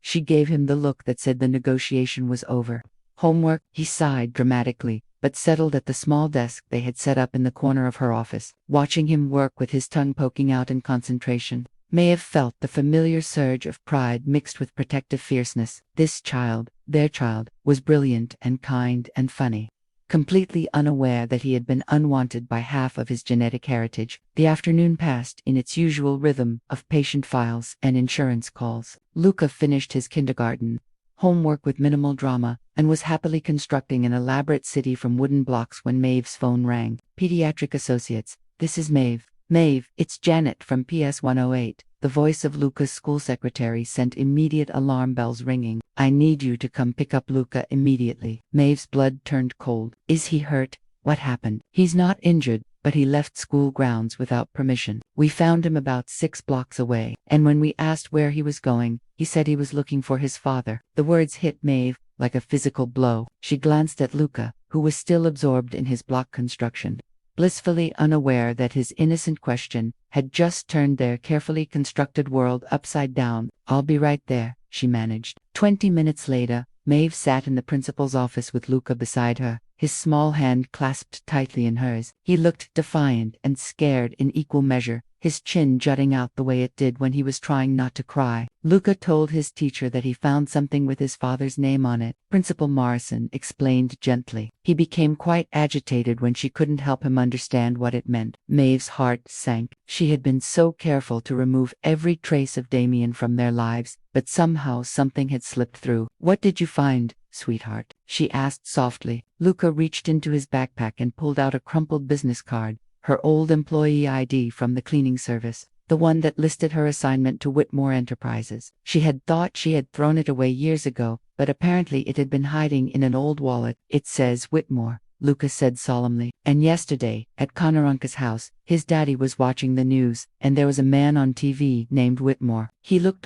Speaker 1: She gave him the look that said the negotiation was over. "Homework?" He sighed dramatically, but settled at the small desk they had set up in the corner of her office. Watching him work with his tongue poking out in concentration, Maeve felt the familiar surge of pride mixed with protective fierceness. This child, their child, was brilliant and kind and funny. Completely unaware that he had been unwanted by half of his genetic heritage, the afternoon passed in its usual rhythm of patient files and insurance calls. Luca finished his kindergarten homework with minimal drama and was happily constructing an elaborate city from wooden blocks when Maeve's phone rang. "Pediatric Associates, this is Maeve." "Maeve, it's Janet from PS 108. The voice of Luca's school secretary sent immediate alarm bells ringing. "I need you to come pick up Luca immediately." Maeve's blood turned cold. "Is he hurt? What happened?" "He's not injured, but he left school grounds without permission. We found him about 6 blocks away, and when we asked where he was going, he said he was looking for his father." The words hit Maeve like a physical blow. She glanced at Luca, who was still absorbed in his block construction, blissfully unaware that his innocent question had just turned their carefully constructed world upside down. "I'll be right there," she managed. 20 minutes later, Maeve sat in the principal's office with Luca beside her, his small hand clasped tightly in hers. He looked defiant and scared in equal measure, his chin jutting out the way it did when he was trying not to cry. Luca told his teacher that he found something with his father's name on it. Principal Morrison explained gently. He became quite agitated when she couldn't help him understand what it meant. Maeve's heart sank. She had been so careful to remove every trace of Damian from their lives, but somehow something had slipped through. "What did you find, sweetheart?" she asked softly. Luca reached into his backpack and pulled out a crumpled business card, her old employee ID from the cleaning service, the one that listed her assignment to Whitmore Enterprises. She had thought she had thrown it away years ago, but apparently it had been hiding in an old wallet. It says Whitmore, Luca said solemnly. And yesterday, at Konoranka's house, his daddy was watching the news, and there was a man on TV named Whitmore.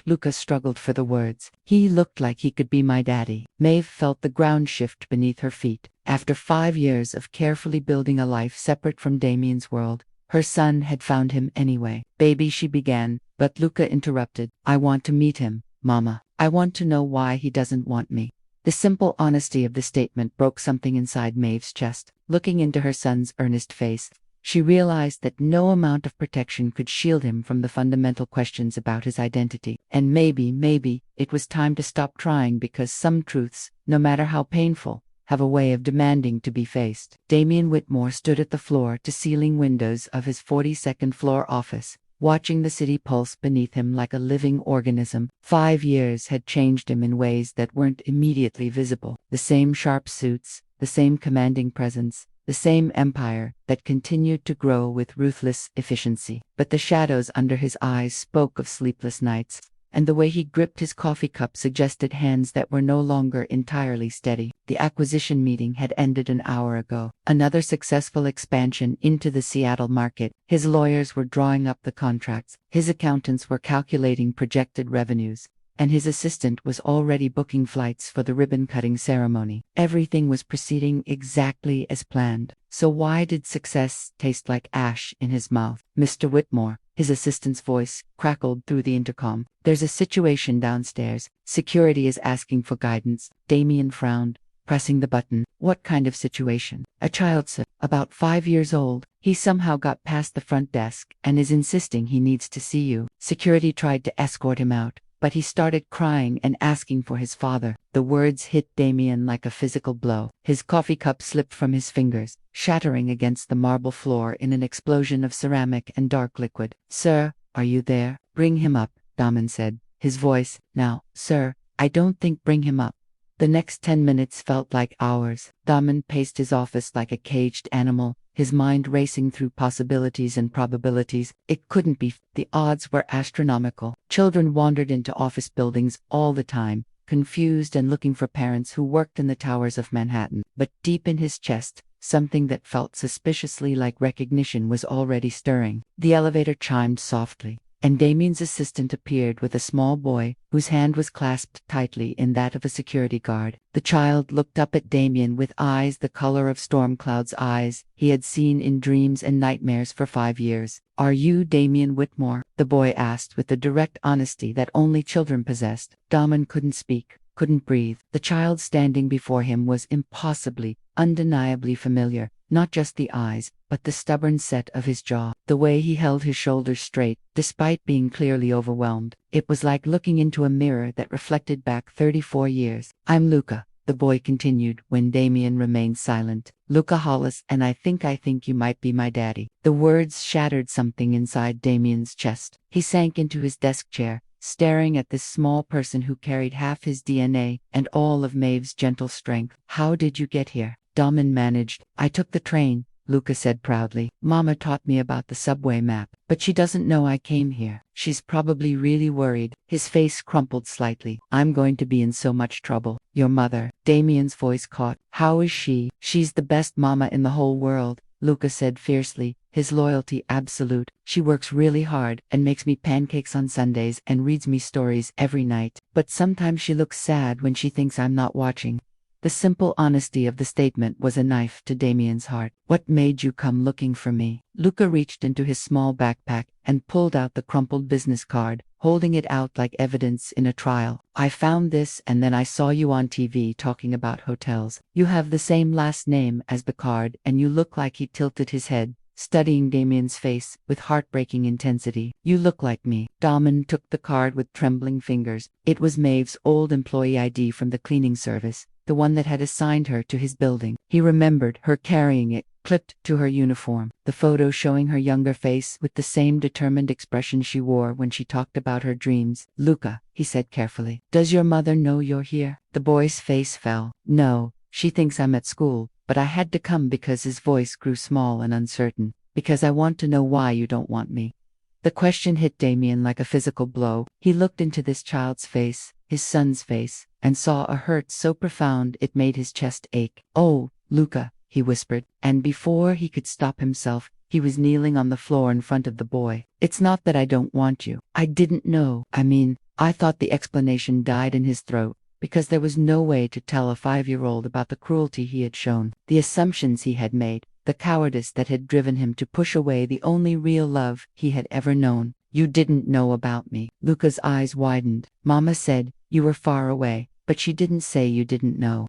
Speaker 1: Luca struggled for the words. He looked like he could be my daddy. Maeve felt the ground shift beneath her feet. After 5 years of carefully building a life separate from Damian's world, her son had found him anyway. Baby, she began, but Luca interrupted. I want to meet him, Mama. I want to know why he doesn't want me. The simple honesty of the statement broke something inside Maeve's chest. Looking into her son's earnest face, she realized that no amount of protection could shield him from the fundamental questions about his identity. And maybe, it was time to stop trying, because some truths, no matter how painful, have a way of demanding to be faced. Damian Whitmore stood at the floor-to-ceiling windows of his 42nd floor office, watching the city pulse beneath him like a living organism. 5 years had changed him in ways that weren't immediately visible. The same sharp suits, the same commanding presence, the same empire that continued to grow with ruthless efficiency. But the shadows under his eyes spoke of sleepless nights, and the way he gripped his coffee cup suggested hands that were no longer entirely steady. The acquisition meeting had ended an hour ago. Another successful expansion into the Seattle market. His lawyers were drawing up the contracts, his accountants were calculating projected revenues, and his assistant was already booking flights for the ribbon-cutting ceremony. Everything was proceeding exactly as planned. So why did success taste like ash in his mouth? Mr. Whitmore, his assistant's voice crackled through the intercom. There's a situation downstairs. Security is asking for guidance. Damian frowned, pressing the button. What kind of situation? A child, sir, about 5 years old. He somehow got past the front desk and is insisting he needs to see you. Security tried to escort him out, but he started crying and asking for his father. The words hit Damian like a physical blow. His coffee cup slipped from his fingers, shattering against the marble floor in an explosion of ceramic and dark liquid. Sir, are you there? Bring him up, Damian said, his voice. Now, sir, I don't think bring him up. The next 10 minutes felt like hours. Damian paced his office like a caged animal, his mind racing through possibilities and probabilities. It couldn't be. The odds were astronomical. Children wandered into office buildings all the time, confused and looking for parents who worked in the towers of Manhattan. But deep in his chest, something that felt suspiciously like recognition was already stirring. The elevator chimed softly, and Damian's assistant appeared with a small boy, whose hand was clasped tightly in that of a security guard. The child looked up at Damian with eyes the color of storm clouds' eyes he had seen in dreams and nightmares for 5 years. Are you Damian Whitmore? The boy asked with the direct honesty that only children possessed. Damian couldn't speak, couldn't breathe. The child standing before him was impossibly, undeniably familiar. Not just the eyes, but the stubborn set of his jaw, the way he held his shoulders straight, despite being clearly overwhelmed. It was like looking into a mirror that reflected back 34 years. I'm Luca, the boy continued when Damian remained silent. Luca Hollis, and I think you might be my daddy. The words shattered something inside Damian's chest. He sank into his desk chair, staring at this small person who carried half his DNA and all of Maeve's gentle strength. How did you get here? Damian managed. I took the train, Luca said proudly. Mama taught me about the subway map, but she doesn't know I came here. She's probably really worried. His face crumpled slightly. I'm going to be in so much trouble. Your mother. Damian's voice caught. How is she? She's the best mama in the whole world, Luca said fiercely, his loyalty absolute. She works really hard and makes me pancakes on Sundays and reads me stories every night. But sometimes she looks sad when she thinks I'm not watching. The simple honesty of the statement was a knife to Damian's heart. What made you come looking for me? Luca reached into his small backpack and pulled out the crumpled business card, holding it out like evidence in a trial. I found this, and then I saw you on TV talking about hotels. You have the same last name as the card, and you look like. He tilted his head, studying Damian's face with heartbreaking intensity. You look like me. Damian took the card with trembling fingers. It was Maeve's old employee ID from the cleaning service, the one that had assigned her to his building. He remembered her carrying it, clipped to her uniform, the photo showing her younger face with the same determined expression she wore when she talked about her dreams. Luca, he said carefully, does your mother know you're here? The boy's face fell. No, she thinks I'm at school, but I had to come because. His voice grew small and uncertain. Because I want to know why you don't want me. The question hit Damian like a physical blow. He looked into this child's face, his son's face, and saw a hurt so profound it made his chest ache. "Oh, Luca," he whispered, and before he could stop himself, he was kneeling on the floor in front of the boy. "It's not that I don't want you. I didn't know. I thought." The explanation died in his throat, because there was no way to tell a 5-year-old about the cruelty he had shown, the assumptions he had made, the cowardice that had driven him to push away the only real love he had ever known. "You didn't know about me." Luca's eyes widened. "Mama said you were far away, but she didn't say you didn't know."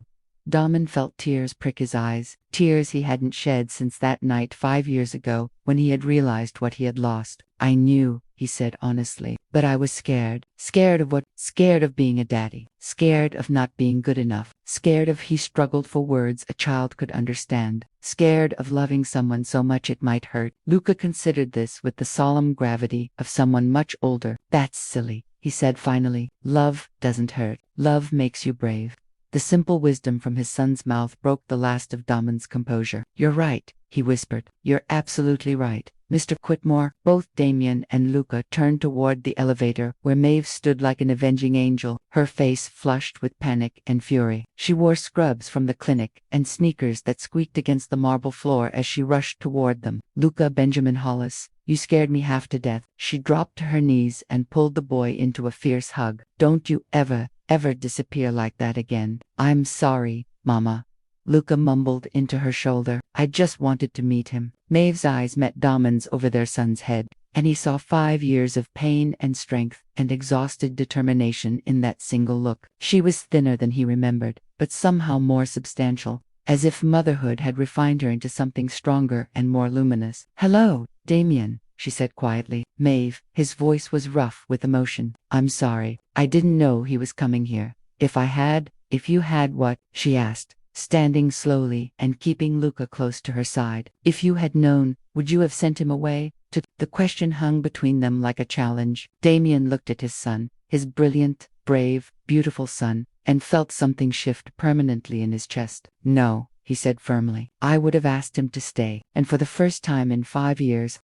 Speaker 1: Damian felt tears prick his eyes, tears he hadn't shed since that night 5 years ago, when he had realized what he had lost. "I knew," he said honestly, "but I was scared." "Scared of what?" "Scared of being a daddy. Scared of not being good enough. Scared of," he struggled for words a child could understand. "Scared of loving someone so much it might hurt." Luca considered this with the solemn gravity of someone much older. "That's silly," he said finally. "Love doesn't hurt. Love makes you brave." The simple wisdom from his son's mouth broke the last of Damian's composure. "You're right," he whispered. "You're absolutely right, Mr. Whitmore." Both Damian and Luca turned toward the elevator, where Maeve stood like an avenging angel, her face flushed with panic and fury. She wore scrubs from the clinic and sneakers that squeaked against the marble floor as she rushed toward them. "Luca Benjamin Hollis, you scared me half to death." She dropped to her knees and pulled the boy into a fierce hug. "Don't you ever disappear like that again." "I'm sorry, Mama," Luca mumbled into her shoulder. "I just wanted to meet him." Maeve's eyes met Damian's over their son's head, and he saw 5 years of pain and strength and exhausted determination in that single look. She was thinner than he remembered, but somehow more substantial, as if motherhood had refined her into something stronger and more luminous. "Hello, Damian," she said quietly. "Maeve." His voice was rough with emotion. "I'm sorry. I didn't know he was coming here." If you had what?" she asked, standing slowly and keeping Luca close to her side. "If you had known, would you have sent him away?" The question hung between them like a challenge. Damian looked at his son, his brilliant, brave, beautiful son, and felt something shift permanently in his chest. "No," he said firmly. "I would have asked him to stay." And for the first time in 5 years,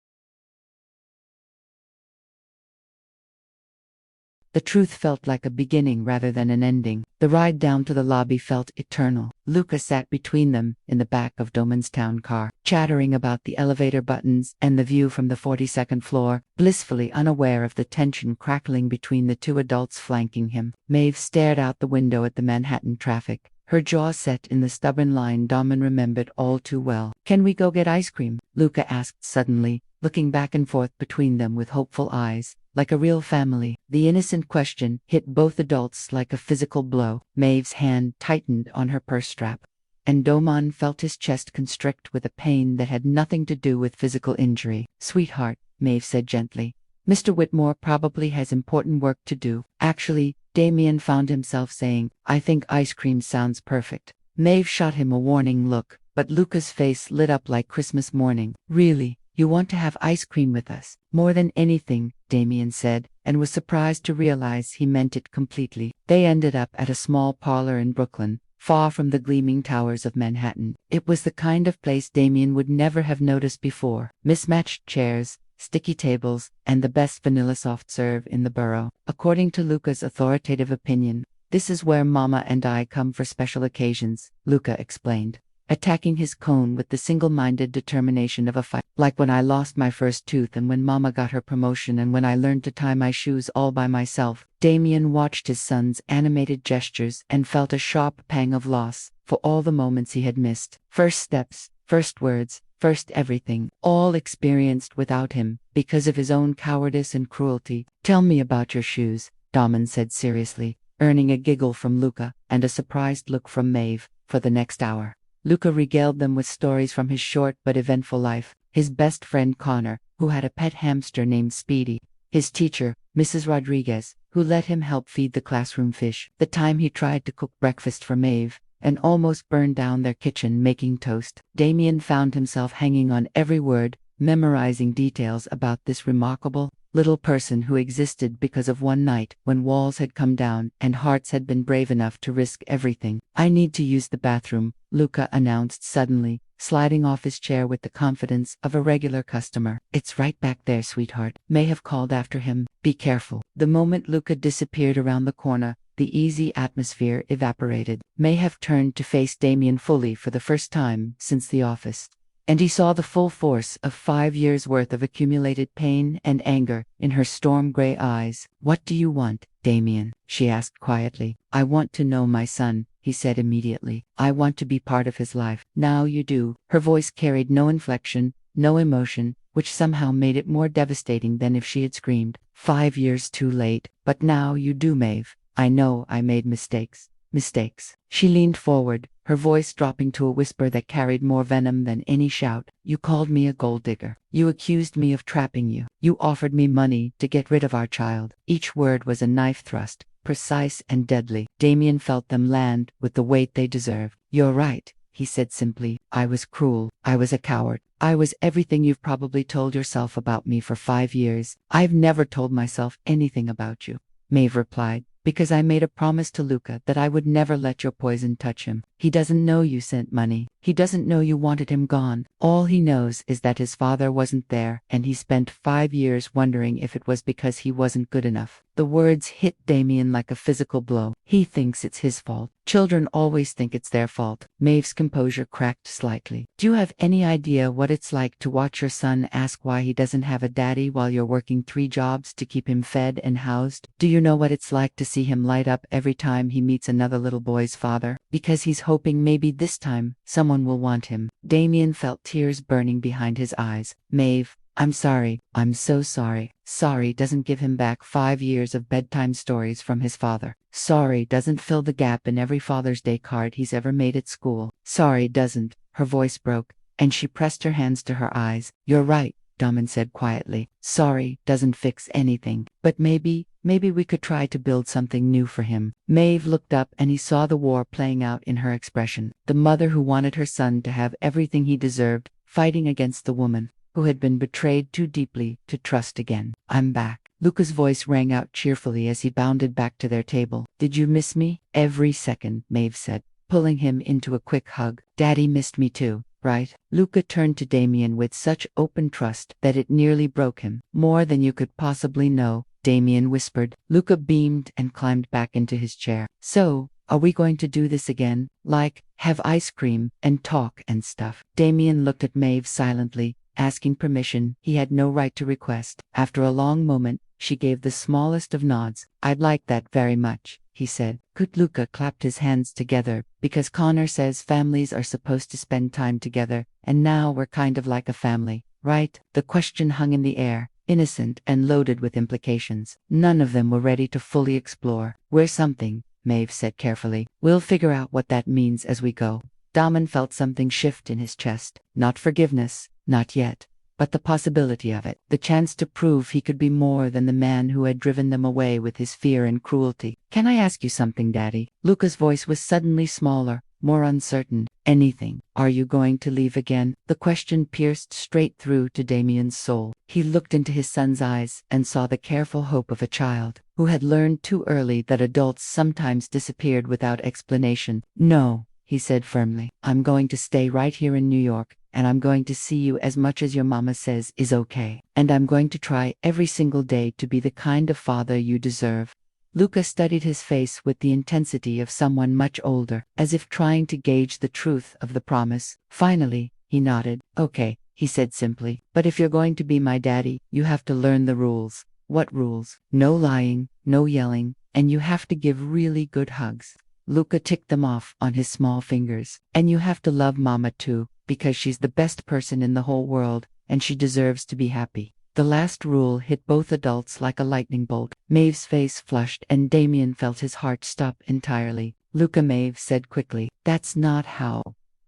Speaker 1: the truth felt like a beginning rather than an ending. The ride down to the lobby felt eternal. Luca sat between them in the back of Damian's town car, chattering about the elevator buttons and the view from the 42nd floor, blissfully unaware of the tension crackling between the two adults flanking him. Maeve stared out the window at the Manhattan traffic, her jaw set in the stubborn line Damian remembered all too well. "Can we go get ice cream?" Luca asked suddenly, looking back and forth between them with hopeful eyes, like a real family. The innocent question hit both adults like a physical blow. Maeve's hand tightened on her purse strap, and Damian felt his chest constrict with a pain that had nothing to do with physical injury. "Sweetheart," Maeve said gently, "Mr. Whitmore probably has important work to do." "Actually," Damian found himself saying, "I think ice cream sounds perfect." Maeve shot him a warning look, but Luca's face lit up like Christmas morning. "Really? You want to have ice cream with us?" "More than anything," Damian said, and was surprised to realize he meant it completely. They ended up at a small parlor in Brooklyn, far from the gleaming towers of Manhattan. It was the kind of place Damian would never have noticed before. Mismatched chairs, sticky tables, and the best vanilla soft serve in the borough. "According to Luca's authoritative opinion, this is where Mama and I come for special occasions," Luca explained, attacking his cone with the single-minded determination of a fight. "Like when I lost my first tooth, and when Mama got her promotion, and when I learned to tie my shoes all by myself." Damian watched his son's animated gestures and felt a sharp pang of loss for all the moments he had missed. First steps, first words, first everything, all experienced without him, because of his own cowardice and cruelty. "Tell me about your shoes," Damian said seriously, earning a giggle from Luca and a surprised look from Maeve for the next hour. Luca regaled them with stories from his short but eventful life. His best friend Connor, who had a pet hamster named Speedy. His teacher, Mrs. Rodriguez, who let him help feed the classroom fish. The time he tried to cook breakfast for Maeve, and almost burned down their kitchen making toast. Damian found himself hanging on every word, memorizing details about this remarkable little person who existed because of one night when walls had come down and hearts had been brave enough to risk everything. "I need to use the bathroom," Luca announced suddenly, sliding off his chair with the confidence of a regular customer. "It's right back there, sweetheart," May have called after him. "Be careful." The moment Luca disappeared around the corner, the easy atmosphere evaporated. Maeve turned to face Damian fully for the first time since the office. And he saw the full force of 5 years' worth of accumulated pain and anger in her storm-gray eyes. "What do you want, Damian?" she asked quietly. "I want to know my son," he said immediately. "I want to be part of his life." "Now you do." Her voice carried no inflection, no emotion, which somehow made it more devastating than if she had screamed. 5 years too late. "But now you do, Maeve. I know I made mistakes." "Mistakes?" She leaned forward, her voice dropping to a whisper that carried more venom than any shout. "You called me a gold digger. You accused me of trapping you. You offered me money to get rid of our child." Each word was a knife thrust, precise and deadly. Damian felt them land with the weight they deserved. "You're right," he said simply. "I was cruel. I was a coward. I was everything you've probably told yourself about me for 5 years. I've never told myself anything about you," Maeve replied, "because I made a promise to Luca that I would never let your poison touch him. He doesn't know you sent money. He doesn't know you wanted him gone. All he knows is that his father wasn't there, and he spent 5 years wondering if it was because he wasn't good enough." The words hit Damian like a physical blow. He thinks it's his fault. Children always think it's their fault. Maeve's composure cracked slightly. "Do you have any idea what it's like to watch your son ask why he doesn't have a daddy while you're working 3 jobs to keep him fed and housed? Do you know what it's like to see him light up every time he meets another little boy's father? Because he's hoping maybe this time someone will want him." Damian felt tears burning behind his eyes. "Maeve, I'm sorry. I'm so sorry." Sorry doesn't give him back 5 years of bedtime stories from his father. Sorry doesn't fill the gap in every Father's Day card he's ever made at school. Sorry doesn't. Her voice broke, and she pressed her hands to her eyes. "You're right," Damian said quietly. "Sorry doesn't fix anything. But maybe we could try to build something new for him." Maeve looked up and he saw the war playing out in her expression. The mother who wanted her son to have everything he deserved, fighting against the woman who had been betrayed too deeply to trust again. "I'm back." Luca's voice rang out cheerfully as he bounded back to their table. "Did you miss me?" "Every second," Maeve said, pulling him into a quick hug. "Daddy missed me too, right?" Luca turned to Damian with such open trust that it nearly broke him. "More than you could possibly know," Damian whispered. Luca beamed and climbed back into his chair. "So, are we going to do this again? Like, have ice cream and talk and stuff?" Damian looked at Maeve silently, asking permission he had no right to request. After a long moment, she gave the smallest of nods. "I'd like that very much," he said. Good. Luca clapped his hands together, "because Connor says families are supposed to spend time together, and now we're kind of like a family, right?" The question hung in the air, innocent and loaded with implications. None of them were ready to fully explore. "We're something," Maeve said carefully. "We'll figure out what that means as we go." Damian felt something shift in his chest. Not forgiveness, not yet, but the possibility of it. The chance to prove he could be more than the man who had driven them away with his fear and cruelty. "Can I ask you something, Daddy?" Luca's voice was suddenly smaller, more uncertain. "Anything. Are you going to leave again?" The question pierced straight through to Damian's soul. He looked into his son's eyes and saw the careful hope of a child who had learned too early that adults sometimes disappeared without explanation. "No," he said firmly. "I'm going to stay right here in New York, and I'm going to see you as much as your mama says is okay. And I'm going to try every single day to be the kind of father you deserve." Luca studied his face with the intensity of someone much older, as if trying to gauge the truth of the promise. Finally, he nodded. "Okay," he said simply. "But if you're going to be my daddy, you have to learn the rules." "What rules?" "No lying, no yelling, and you have to give really good hugs." Luca ticked them off on his small fingers. "And you have to love Mama too, because she's the best person in the whole world, and she deserves to be happy." The last rule hit both adults like a lightning bolt. Maeve's face flushed, and Damian felt his heart stop entirely. "Luca," Maeve said quickly, "that's not how."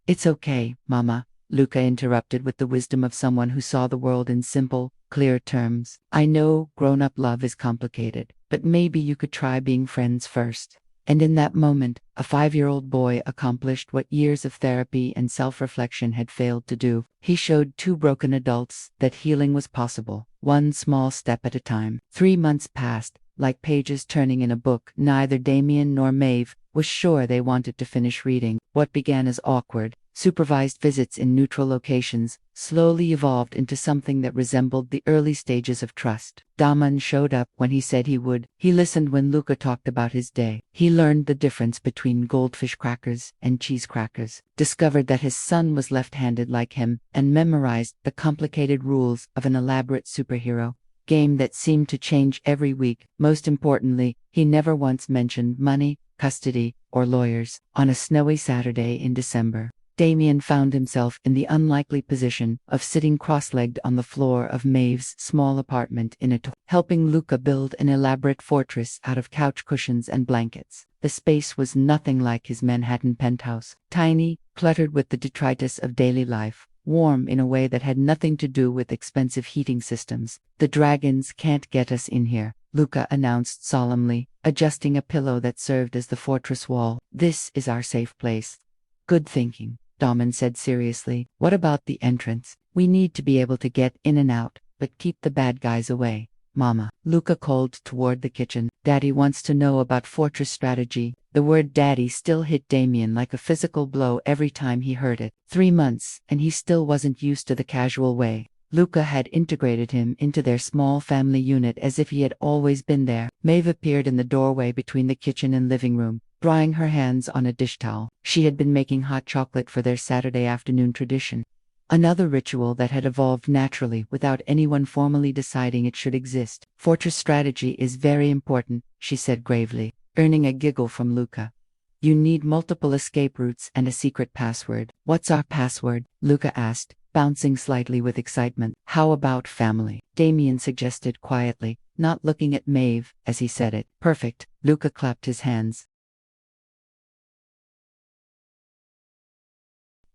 Speaker 1: "It's okay, Mama," Luca interrupted with the wisdom of someone who saw the world in simple, clear terms. "I know grown-up love is complicated, but maybe you could try being friends first." And in that moment, a 5-year-old boy accomplished what years of therapy and self-reflection had failed to do. He showed two broken adults that healing was possible, one small step at a time. 3 months passed, like pages turning in a book. Neither Damian nor Maeve was sure they wanted to finish reading. What began as awkward, supervised visits in neutral locations, slowly evolved into something that resembled the early stages of trust. Damian showed up when he said he would. He listened when Luca talked about his day. He learned the difference between goldfish crackers and cheese crackers, discovered that his son was left-handed like him, and memorized the complicated rules of an elaborate superhero game that seemed to change every week. Most importantly, he never once mentioned money, custody, or lawyers. On a snowy Saturday in December, Damian found himself in the unlikely position of sitting cross-legged on the floor of Maeve's small apartment in helping Luca build an elaborate fortress out of couch cushions and blankets. The space was nothing like his Manhattan penthouse. Tiny, cluttered with the detritus of daily life, warm in a way that had nothing to do with expensive heating systems. "The dragons can't get us in here," Luca announced solemnly, adjusting a pillow that served as the fortress wall. "This is our safe place." "Good thinking," Damian said seriously. "What about the entrance? We need to be able to get in and out, but keep the bad guys away." "Mama," Luca called toward the kitchen. "Daddy wants to know about fortress strategy." The word daddy still hit Damian like a physical blow every time he heard it. 3 months, and he still wasn't used to the casual way. Luca had integrated him into their small family unit as if he had always been there. Maeve appeared in the doorway between the kitchen and living room, drying her hands on a dish towel. She had been making hot chocolate for their Saturday afternoon tradition. Another ritual that had evolved naturally without anyone formally deciding it should exist. "Fortress strategy is very important," she said gravely, earning a giggle from Luca. "You need multiple escape routes and a secret password." "What's our password?" Luca asked, bouncing slightly with excitement. "How about family?" Damian suggested quietly, not looking at Maeve as he said it. "Perfect." Luca clapped his hands.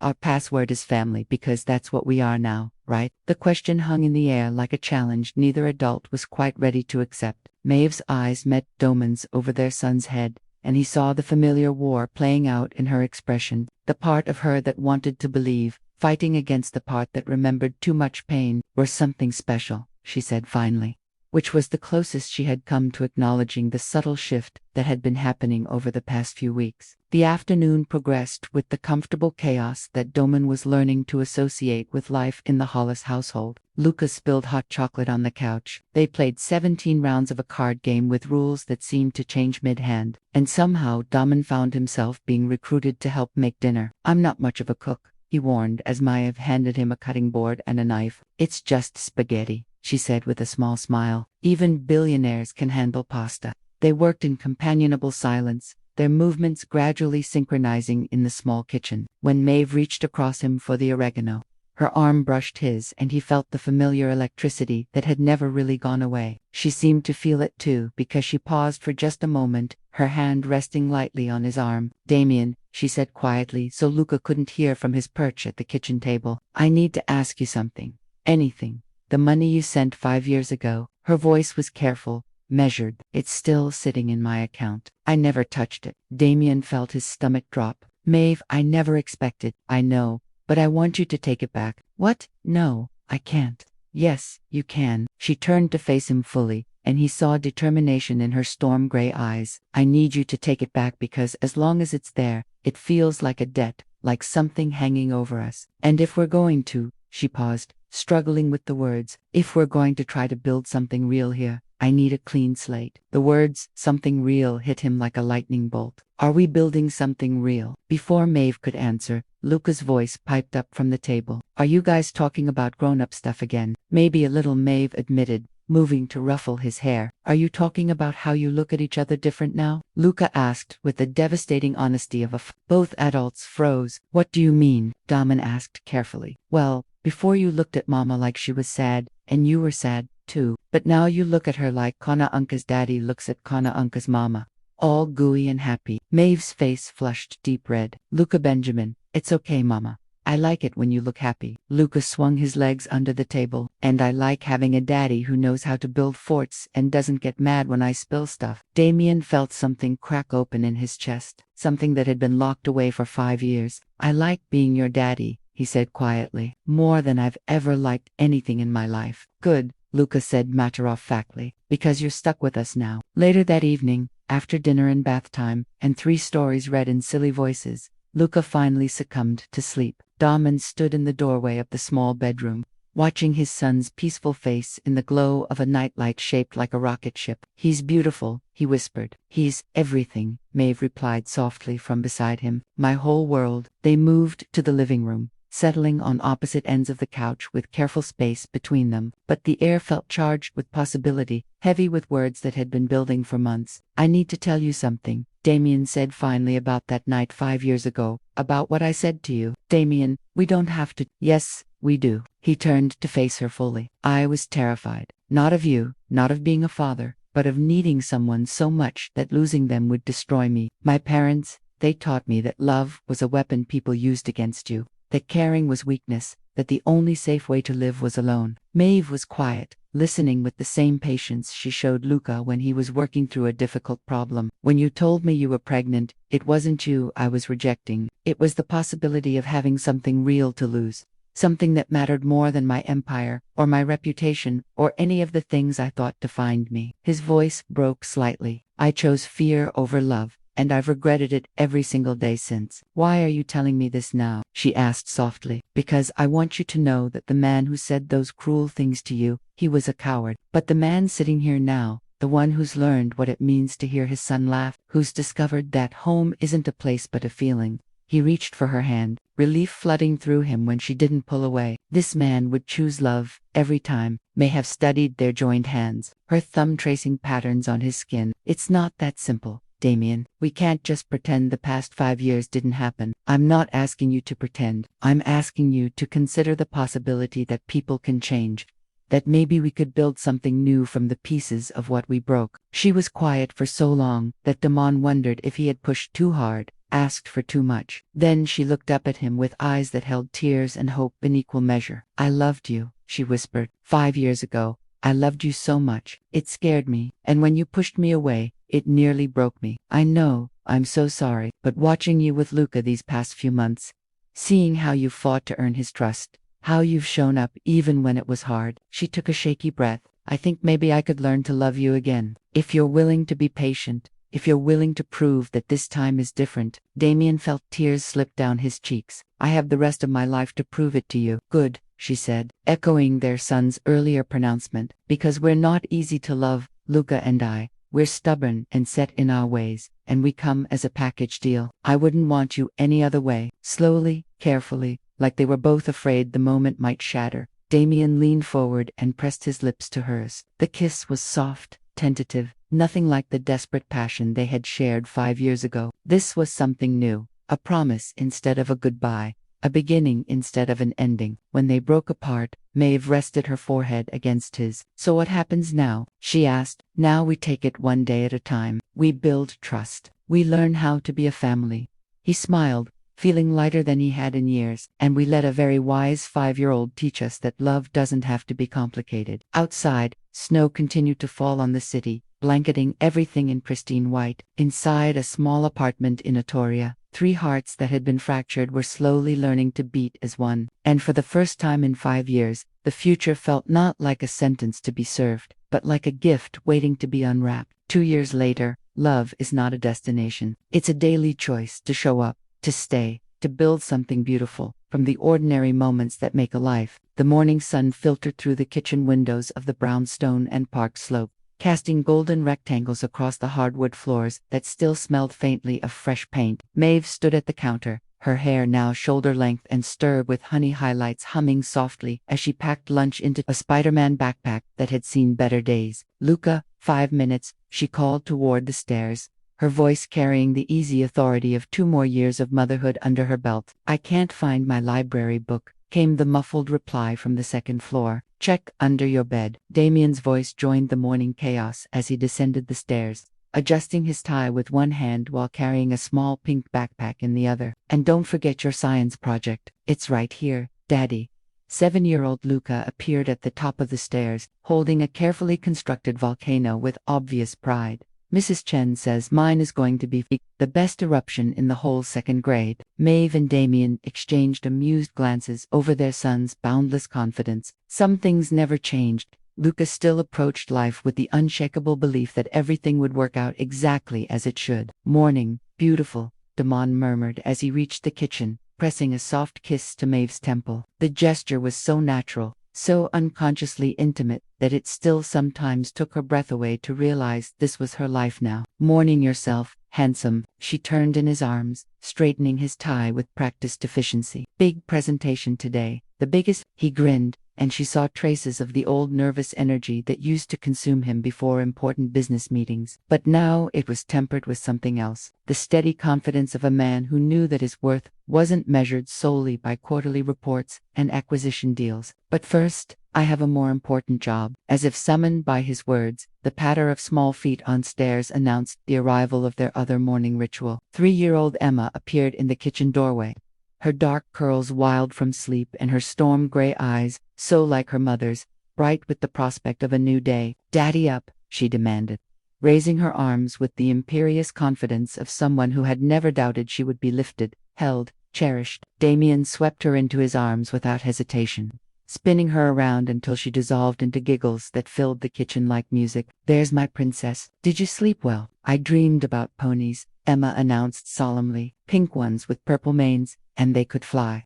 Speaker 1: "Our password is family because that's what we are now, right?" The question hung in the air like a challenge neither adult was quite ready to accept. Maeve's eyes met Damian's over their son's head, and he saw the familiar war playing out in her expression. The part of her that wanted to believe, fighting against the part that remembered too much pain. "We're something special," she said finally, which was the closest she had come to acknowledging the subtle shift that had been happening over the past few weeks. The afternoon progressed with the comfortable chaos that Damian was learning to associate with life in the Hollis household. Luca spilled hot chocolate on the couch. They played 17 rounds of a card game with rules that seemed to change mid-hand, and somehow Damian found himself being recruited to help make dinner. "I'm not much of a cook," he warned as Maeve handed him a cutting board and a knife. "It's just spaghetti," she said with a small smile. "Even billionaires can handle pasta." They worked in companionable silence, their movements gradually synchronizing in the small kitchen. When Maeve reached across him for the oregano, her arm brushed his and he felt the familiar electricity that had never really gone away. She seemed to feel it too because she paused for just a moment, her hand resting lightly on his arm. "Damian," she said quietly so Luca couldn't hear from his perch at the kitchen table, "I need to ask you something. Anything. The money you sent 5 years ago." Her voice was careful, measured. "It's still sitting in my account. I never touched it." Damian felt his stomach drop. "Maeve, I never expected." "I know, but I want you to take it back." "What? No, I can't." "Yes, you can." She turned to face him fully, and he saw determination in her storm-gray eyes. "I need you to take it back because as long as it's there, it feels like a debt, like something hanging over us. And if we're going to," she paused, struggling with the words, "if we're going to try to build something real here, I need a clean slate." The words, something real, hit him like a lightning bolt. "Are we building something real?" Before Maeve could answer, Luca's voice piped up from the table. "Are you guys talking about grown-up stuff again?" "Maybe a little," Maeve admitted, moving to ruffle his hair. "Are you talking about how you look at each other different now?" Luca asked with the devastating honesty of Both adults froze. "What do you mean?" Damian asked carefully. "Well, before you looked at Mama like she was sad, and you were sad, too. But now you look at her like Kana Unka's daddy looks at Kana Unka's mama. All gooey and happy." Maeve's face flushed deep red. "Luca Benjamin, it's okay, Mama. I like it when you look happy." Luca swung his legs under the table. "And I like having a daddy who knows how to build forts and doesn't get mad when I spill stuff." Damian felt something crack open in his chest, something that had been locked away for 5 years. "I like being your daddy," he said quietly, "more than I've ever liked anything in my life." "Good," Luca said matter-of-factly, "because you're stuck with us now." Later that evening, after dinner and bath time, and 3 stories read in silly voices, Luca finally succumbed to sleep. Damian stood in the doorway of the small bedroom, watching his son's peaceful face in the glow of a nightlight shaped like a rocket ship. "He's beautiful," he whispered. "He's everything," Maeve replied softly from beside him. "My whole world." They moved to the living room, settling on opposite ends of the couch with careful space between them. But the air felt charged with possibility, heavy with words that had been building for months. "I need to tell you something," Damian said finally, "about that night 5 years ago, about what I said to you." "Damian, we don't have to." "Yes, we do." He turned to face her fully. "I was terrified. Not of you, not of being a father, but of needing someone so much that losing them would destroy me. My parents, they taught me that love was a weapon people used against you, that caring was weakness, that the only safe way to live was alone." Maeve was quiet, listening with the same patience she showed Luca when he was working through a difficult problem. "When you told me you were pregnant, it wasn't you I was rejecting. It was the possibility of having something real to lose. Something that mattered more than my empire, or my reputation, or any of the things I thought defined me." His voice broke slightly. "I chose fear over love, and I've regretted it every single day since." "Why are you telling me this now?" she asked softly. "Because I want you to know that the man who said those cruel things to you, he was a coward. But the man sitting here now, the one who's learned what it means to hear his son laugh, who's discovered that home isn't a place but a feeling." He reached for her hand, relief flooding through him when she didn't pull away. "This man would choose love every time." May have studied their joined hands, her thumb tracing patterns on his skin. "It's not that simple, Damian. We can't just pretend the past 5 years didn't happen." "I'm not asking you to pretend. I'm asking you to consider the possibility that people can change, that maybe we could build something new from the pieces of what we broke." She was quiet for so long that Damon wondered if he had pushed too hard, asked for too much. Then she looked up at him with eyes that held tears and hope in equal measure. "I loved you," she whispered. 5 years ago, I loved you so much. It scared me, and when you pushed me away, it nearly broke me. I know, I'm so sorry, but watching you with Luca these past few months, seeing how you fought to earn his trust, how you've shown up even when it was hard." She took a shaky breath. "I think maybe I could learn to love you again. If you're willing to be patient, if you're willing to prove that this time is different." Damian felt tears slip down his cheeks. "I have the rest of my life to prove it to you." "Good," she said, echoing their son's earlier pronouncement. "Because we're not easy to love, Luca and I. We're stubborn and set in our ways, and we come as a package deal. I wouldn't want you any other way." Slowly, carefully, like they were both afraid the moment might shatter, Damian leaned forward and pressed his lips to hers. The kiss was soft, tentative, nothing like the desperate passion they had shared 5 years ago. This was something new, a promise instead of a goodbye, a beginning instead of an ending. When they broke apart, Maeve rested her forehead against his. "So what happens now?" she asked. "Now we take it one day at a time. We build trust. We learn how to be a family." He smiled, feeling lighter than he had in years. "And we let a very wise 5-year-old teach us that love doesn't have to be complicated." Outside, snow continued to fall on the city, blanketing everything in pristine white. Inside a small apartment in Atoria, 3 hearts that had been fractured were slowly learning to beat as one. And for the first time in 5 years, the future felt not like a sentence to be served, but like a gift waiting to be unwrapped. 2 years later, love is not a destination. It's a daily choice to show up, to stay, to build something beautiful from the ordinary moments that make a life. The morning sun filtered through the kitchen windows of the brownstone and park slope, casting golden rectangles across the hardwood floors that still smelled faintly of fresh paint. Maeve stood at the counter, her hair now shoulder-length and stirred with honey highlights humming softly as she packed lunch into a Spider-Man backpack that had seen better days. "Luca, 5 minutes," she called toward the stairs, her voice carrying the easy authority of 2 more years of motherhood under her belt. "I can't find my library book," came the muffled reply from the second floor. "Check under your bed." Damian's voice joined the morning chaos as he descended the stairs, adjusting his tie with one hand while carrying a small pink backpack in the other. "And don't forget your science project. It's right here, Daddy." 7-year-old Luca appeared at the top of the stairs, holding a carefully constructed volcano with obvious pride. "Mrs. Chen says mine is going to be the best eruption in the whole 2nd grade." Maeve and Damian exchanged amused glances over their son's boundless confidence. Some things never changed. Luca still approached life with the unshakable belief that everything would work out exactly as it should. Morning, beautiful. Damon murmured as he reached the kitchen, pressing a soft kiss to Maeve's temple. The gesture was so natural, so unconsciously intimate, that it still sometimes took her breath away to realize this was her life now. "Morning yourself, handsome," she turned in his arms, straightening his tie with practiced efficiency. "Big presentation today, the biggest." He grinned, and she saw traces of the old nervous energy that used to consume him before important business meetings. But now it was tempered with something else, the steady confidence of a man who knew that his worth wasn't measured solely by quarterly reports and acquisition deals. "But first, I have a more important job." As if summoned by his words, the patter of small feet on stairs announced the arrival of their other morning ritual. 3-year-old Emma appeared in the kitchen doorway, her dark curls wild from sleep and her storm-gray eyes, so like her mother's, bright with the prospect of a new day. "Daddy up," she demanded, raising her arms with the imperious confidence of someone who had never doubted she would be lifted, held, cherished. Damian swept her into his arms without hesitation, spinning her around until she dissolved into giggles that filled the kitchen like music. "There's my princess. Did you sleep well?" "I dreamed about ponies," Emma announced solemnly, "pink ones with purple manes, and they could fly."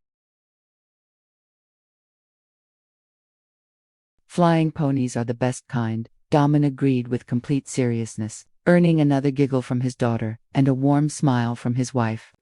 Speaker 1: "Flying ponies are the best kind," Damon agreed with complete seriousness, earning another giggle from his daughter and a warm smile from his wife.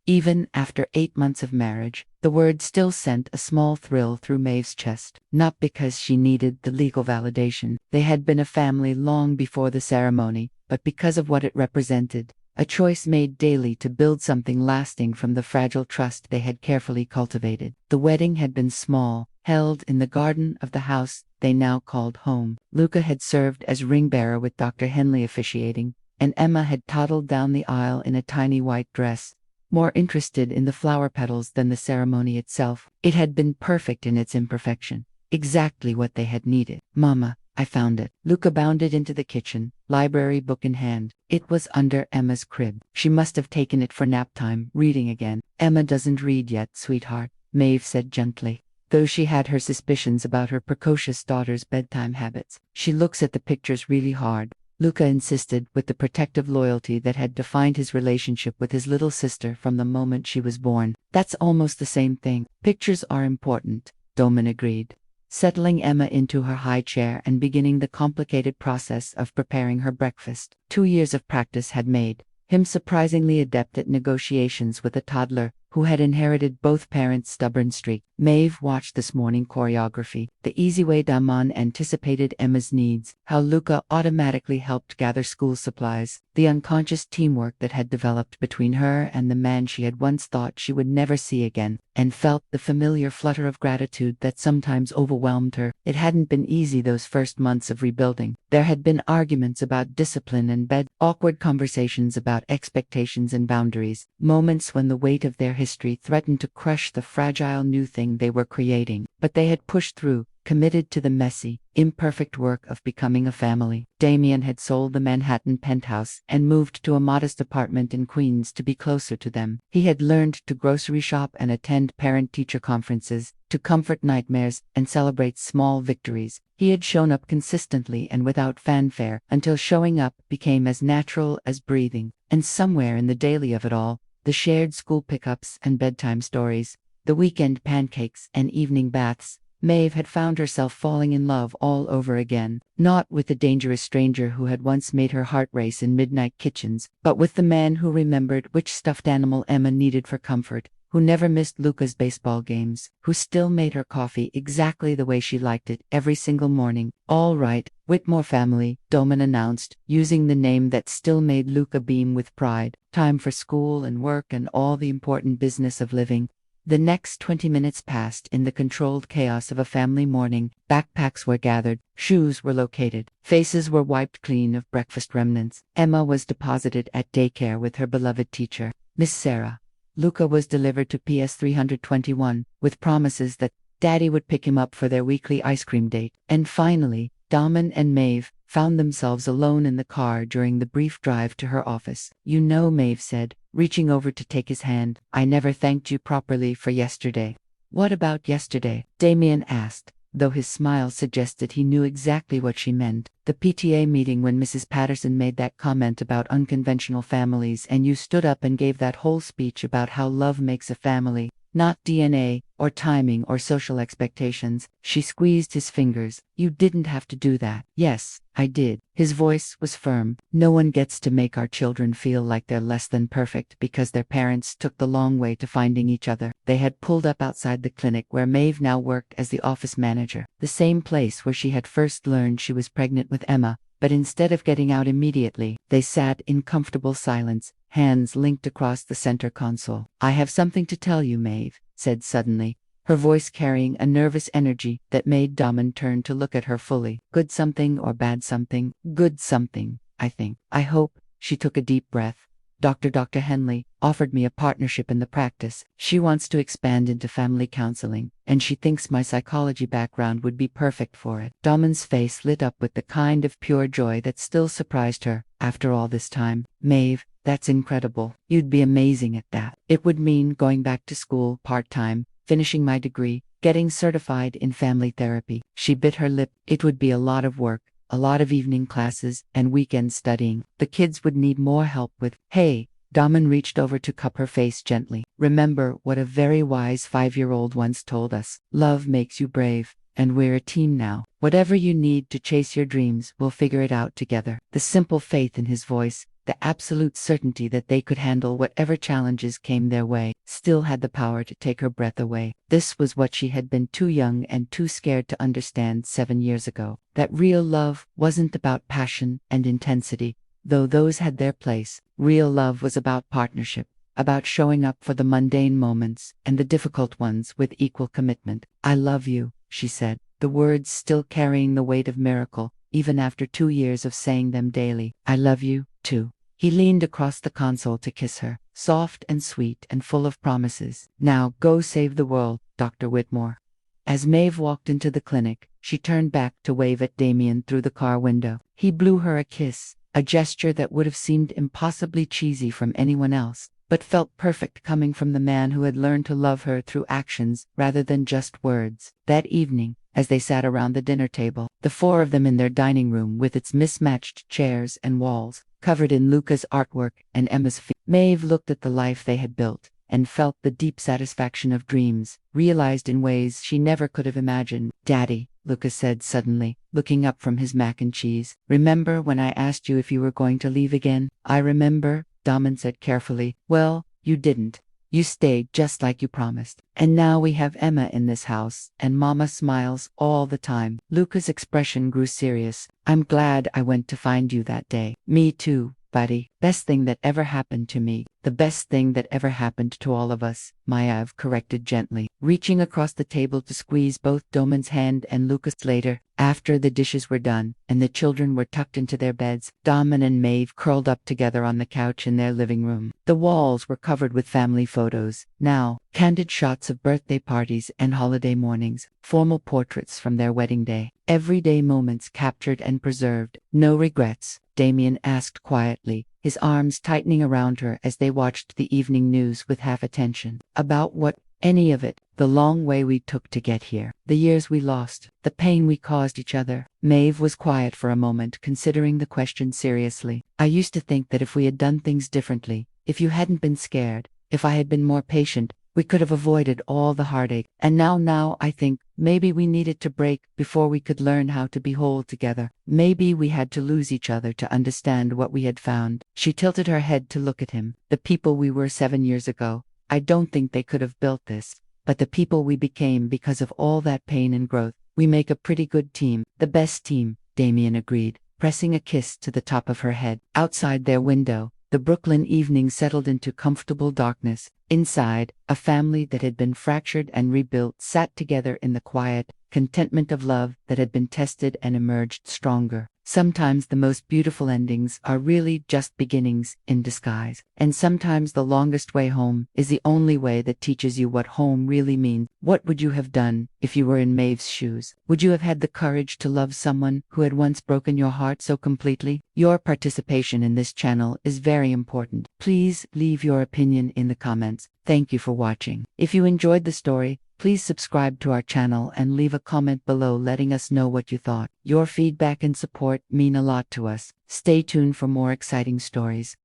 Speaker 1: Even after 8 months of marriage, the word still sent a small thrill through Maeve's chest. Not because she needed the legal validation. They had been a family long before the ceremony, but because of what it represented. A choice made daily to build something lasting from the fragile trust they had carefully cultivated. The wedding had been small, held in the garden of the house they now called home. Luca had served as ring-bearer with Dr. Henley officiating, and Emma had toddled down the aisle in a tiny white dress, more interested in the flower petals than the ceremony itself. It had been perfect in its imperfection, exactly what they had needed. "Mama, I found it." Luca bounded into the kitchen, library book in hand. It was under Emma's crib. "She must have taken it for nap time, reading again." "Emma doesn't read yet, sweetheart," Maeve said gently, though she had her suspicions about her precocious daughter's bedtime habits. "She looks at the pictures really hard," Luca insisted with the protective loyalty that had defined his relationship with his little sister from the moment she was born. "That's almost the same thing." "Pictures are important," Damon agreed, settling Emma into her high chair and beginning the complicated process of preparing her breakfast. 2 years of practice had made him surprisingly adept at negotiations with a toddler who had inherited both parents' stubborn streak. Maeve watched this morning choreography, the easy way Damon anticipated Emma's needs, how Luca automatically helped gather school supplies, the unconscious teamwork that had developed between her and the man she had once thought she would never see again, and felt the familiar flutter of gratitude that sometimes overwhelmed her. It hadn't been easy those first months of rebuilding. There had been arguments about discipline and bed, awkward conversations about expectations and boundaries, moments when the weight of their history threatened to crush the fragile new thing they were creating. But they had pushed through, committed to the messy, imperfect work of becoming a family. Damian had sold the Manhattan penthouse and moved to a modest apartment in Queens to be closer to them. He had learned to grocery shop and attend parent-teacher conferences, to comfort nightmares and celebrate small victories. He had shown up consistently and without fanfare until showing up became as natural as breathing. And somewhere in the daily of it all, the shared school pickups and bedtime stories, the weekend pancakes and evening baths, Maeve had found herself falling in love all over again, not with the dangerous stranger who had once made her heart race in midnight kitchens, but with the man who remembered which stuffed animal Emma needed for comfort, who never missed Luca's baseball games, who still made her coffee exactly the way she liked it every single morning. "All right, Whitmore family," Damon announced, using the name that still made Luca beam with pride. "Time for school and work and all the important business of living." The next 20 minutes passed in the controlled chaos of a family morning. Backpacks were gathered, shoes were located, faces were wiped clean of breakfast remnants. Emma was deposited at daycare with her beloved teacher, Miss Sarah. Luca was delivered to PS 321, with promises that Daddy would pick him up for their weekly ice cream date. And finally, Damon and Maeve found themselves alone in the car during the brief drive to her office. "You know," Maeve said, reaching over to take his hand, "I never thanked you properly for yesterday." "What about yesterday?" Damian asked, though his smile suggested he knew exactly what she meant. The PTA meeting when Mrs. Patterson made that comment about unconventional families and you stood up and gave that whole speech about how love makes a family, not DNA, or timing, or social expectations. She squeezed his fingers. You didn't have to do that. Yes, I did. His voice was firm. No one gets to make our children feel like they're less than perfect because their parents took the long way to finding each other. They had pulled up outside the clinic where Maeve now worked as the office manager, the same place where she had first learned she was pregnant with Emma. But instead of getting out immediately, they sat in comfortable silence, hands linked across the center console. I have something to tell you, Maeve said suddenly, her voice carrying a nervous energy that made Damian turn to look at her fully. Good something or bad something? Good something, I think. I hope. She took a deep breath. Dr. Henley offered me a partnership in the practice. She wants to expand into family counseling, and she thinks my psychology background would be perfect for it. Damian's face lit up with the kind of pure joy that still surprised her after all this time. Maeve, that's incredible. You'd be amazing at that. It would mean going back to school part-time, finishing my degree, getting certified in family therapy. She bit her lip. It would be a lot of work. A lot of evening classes and weekend studying. The kids would need more help with. Hey, Damian reached over to cup her face gently. Remember what a very wise 5-year-old once told us. Love makes you brave, and we're a team now. Whatever you need to chase your dreams, we'll figure it out together. The simple faith in his voice, the absolute certainty that they could handle whatever challenges came their way, still had the power to take her breath away. This was what she had been too young and too scared to understand 7 years ago. That real love wasn't about passion and intensity, though those had their place. Real love was about partnership, about showing up for the mundane moments and the difficult ones with equal commitment. I love you, she said, the words still carrying the weight of miracle, even after 2 years of saying them daily. I love you, too. He leaned across the console to kiss her, soft and sweet and full of promises. Now go save the world, Dr. Whitmore. As Maeve walked into the clinic, she turned back to wave at Damian through the car window. He blew her a kiss, a gesture that would have seemed impossibly cheesy from anyone else, but felt perfect coming from the man who had learned to love her through actions rather than just words. That evening, as they sat around the dinner table, the 4 of them in their dining room with its mismatched chairs and walls, covered in Luca's artwork and Emma's feet, Maeve looked at the life they had built and felt the deep satisfaction of dreams, realized in ways she never could have imagined. Daddy, Luca said suddenly, looking up from his mac and cheese. Remember when I asked you if you were going to leave again? I remember, Damian said carefully. Well, you didn't. You stayed just like you promised. And now we have Emma in this house, and Mama smiles all the time. Luca's expression grew serious. I'm glad I went to find you that day. Me too, buddy. Best thing that ever happened to me. The best thing that ever happened to all of us, Maeve corrected gently, reaching across the table to squeeze both Damian's hand and Luca's. Later, after the dishes were done and the children were tucked into their beds, Damian and Maeve curled up together on the couch in their living room. The walls were covered with family photos, now candid shots of birthday parties and holiday mornings, formal portraits from their wedding day, everyday moments captured and preserved. No regrets? Damian asked quietly, his arms tightening around her as they watched the evening news with half attention. About what? Any of it. The long way we took to get here. The years we lost. The pain we caused each other. Maeve was quiet for a moment, considering the question seriously. I used to think that if we had done things differently, if you hadn't been scared, if I had been more patient, we could have avoided all the heartache. And now I think maybe we needed to break before we could learn how to be whole together. Maybe we had to lose each other to understand what we had found. She tilted her head to look at him. The people we were 7 years ago, I don't think they could have built this. But the people we became because of all that pain and growth, we make a pretty good team. The best team, Damian agreed, pressing a kiss to the top of her head. Outside their window, the Brooklyn evening settled into comfortable darkness. Inside, a family that had been fractured and rebuilt sat together in the quiet contentment of love that had been tested and emerged stronger. Sometimes the most beautiful endings are really just beginnings in disguise. And sometimes the longest way home is the only way that teaches you what home really means. What would you have done if you were in Maeve's shoes? Would you have had the courage to love someone who had once broken your heart so completely? Your participation in this channel is very important. Please leave your opinion in the comments. Thank you for watching. If you enjoyed the story, please subscribe to our channel and leave a comment below letting us know what you thought. Your feedback and support mean a lot to us. Stay tuned for more exciting stories.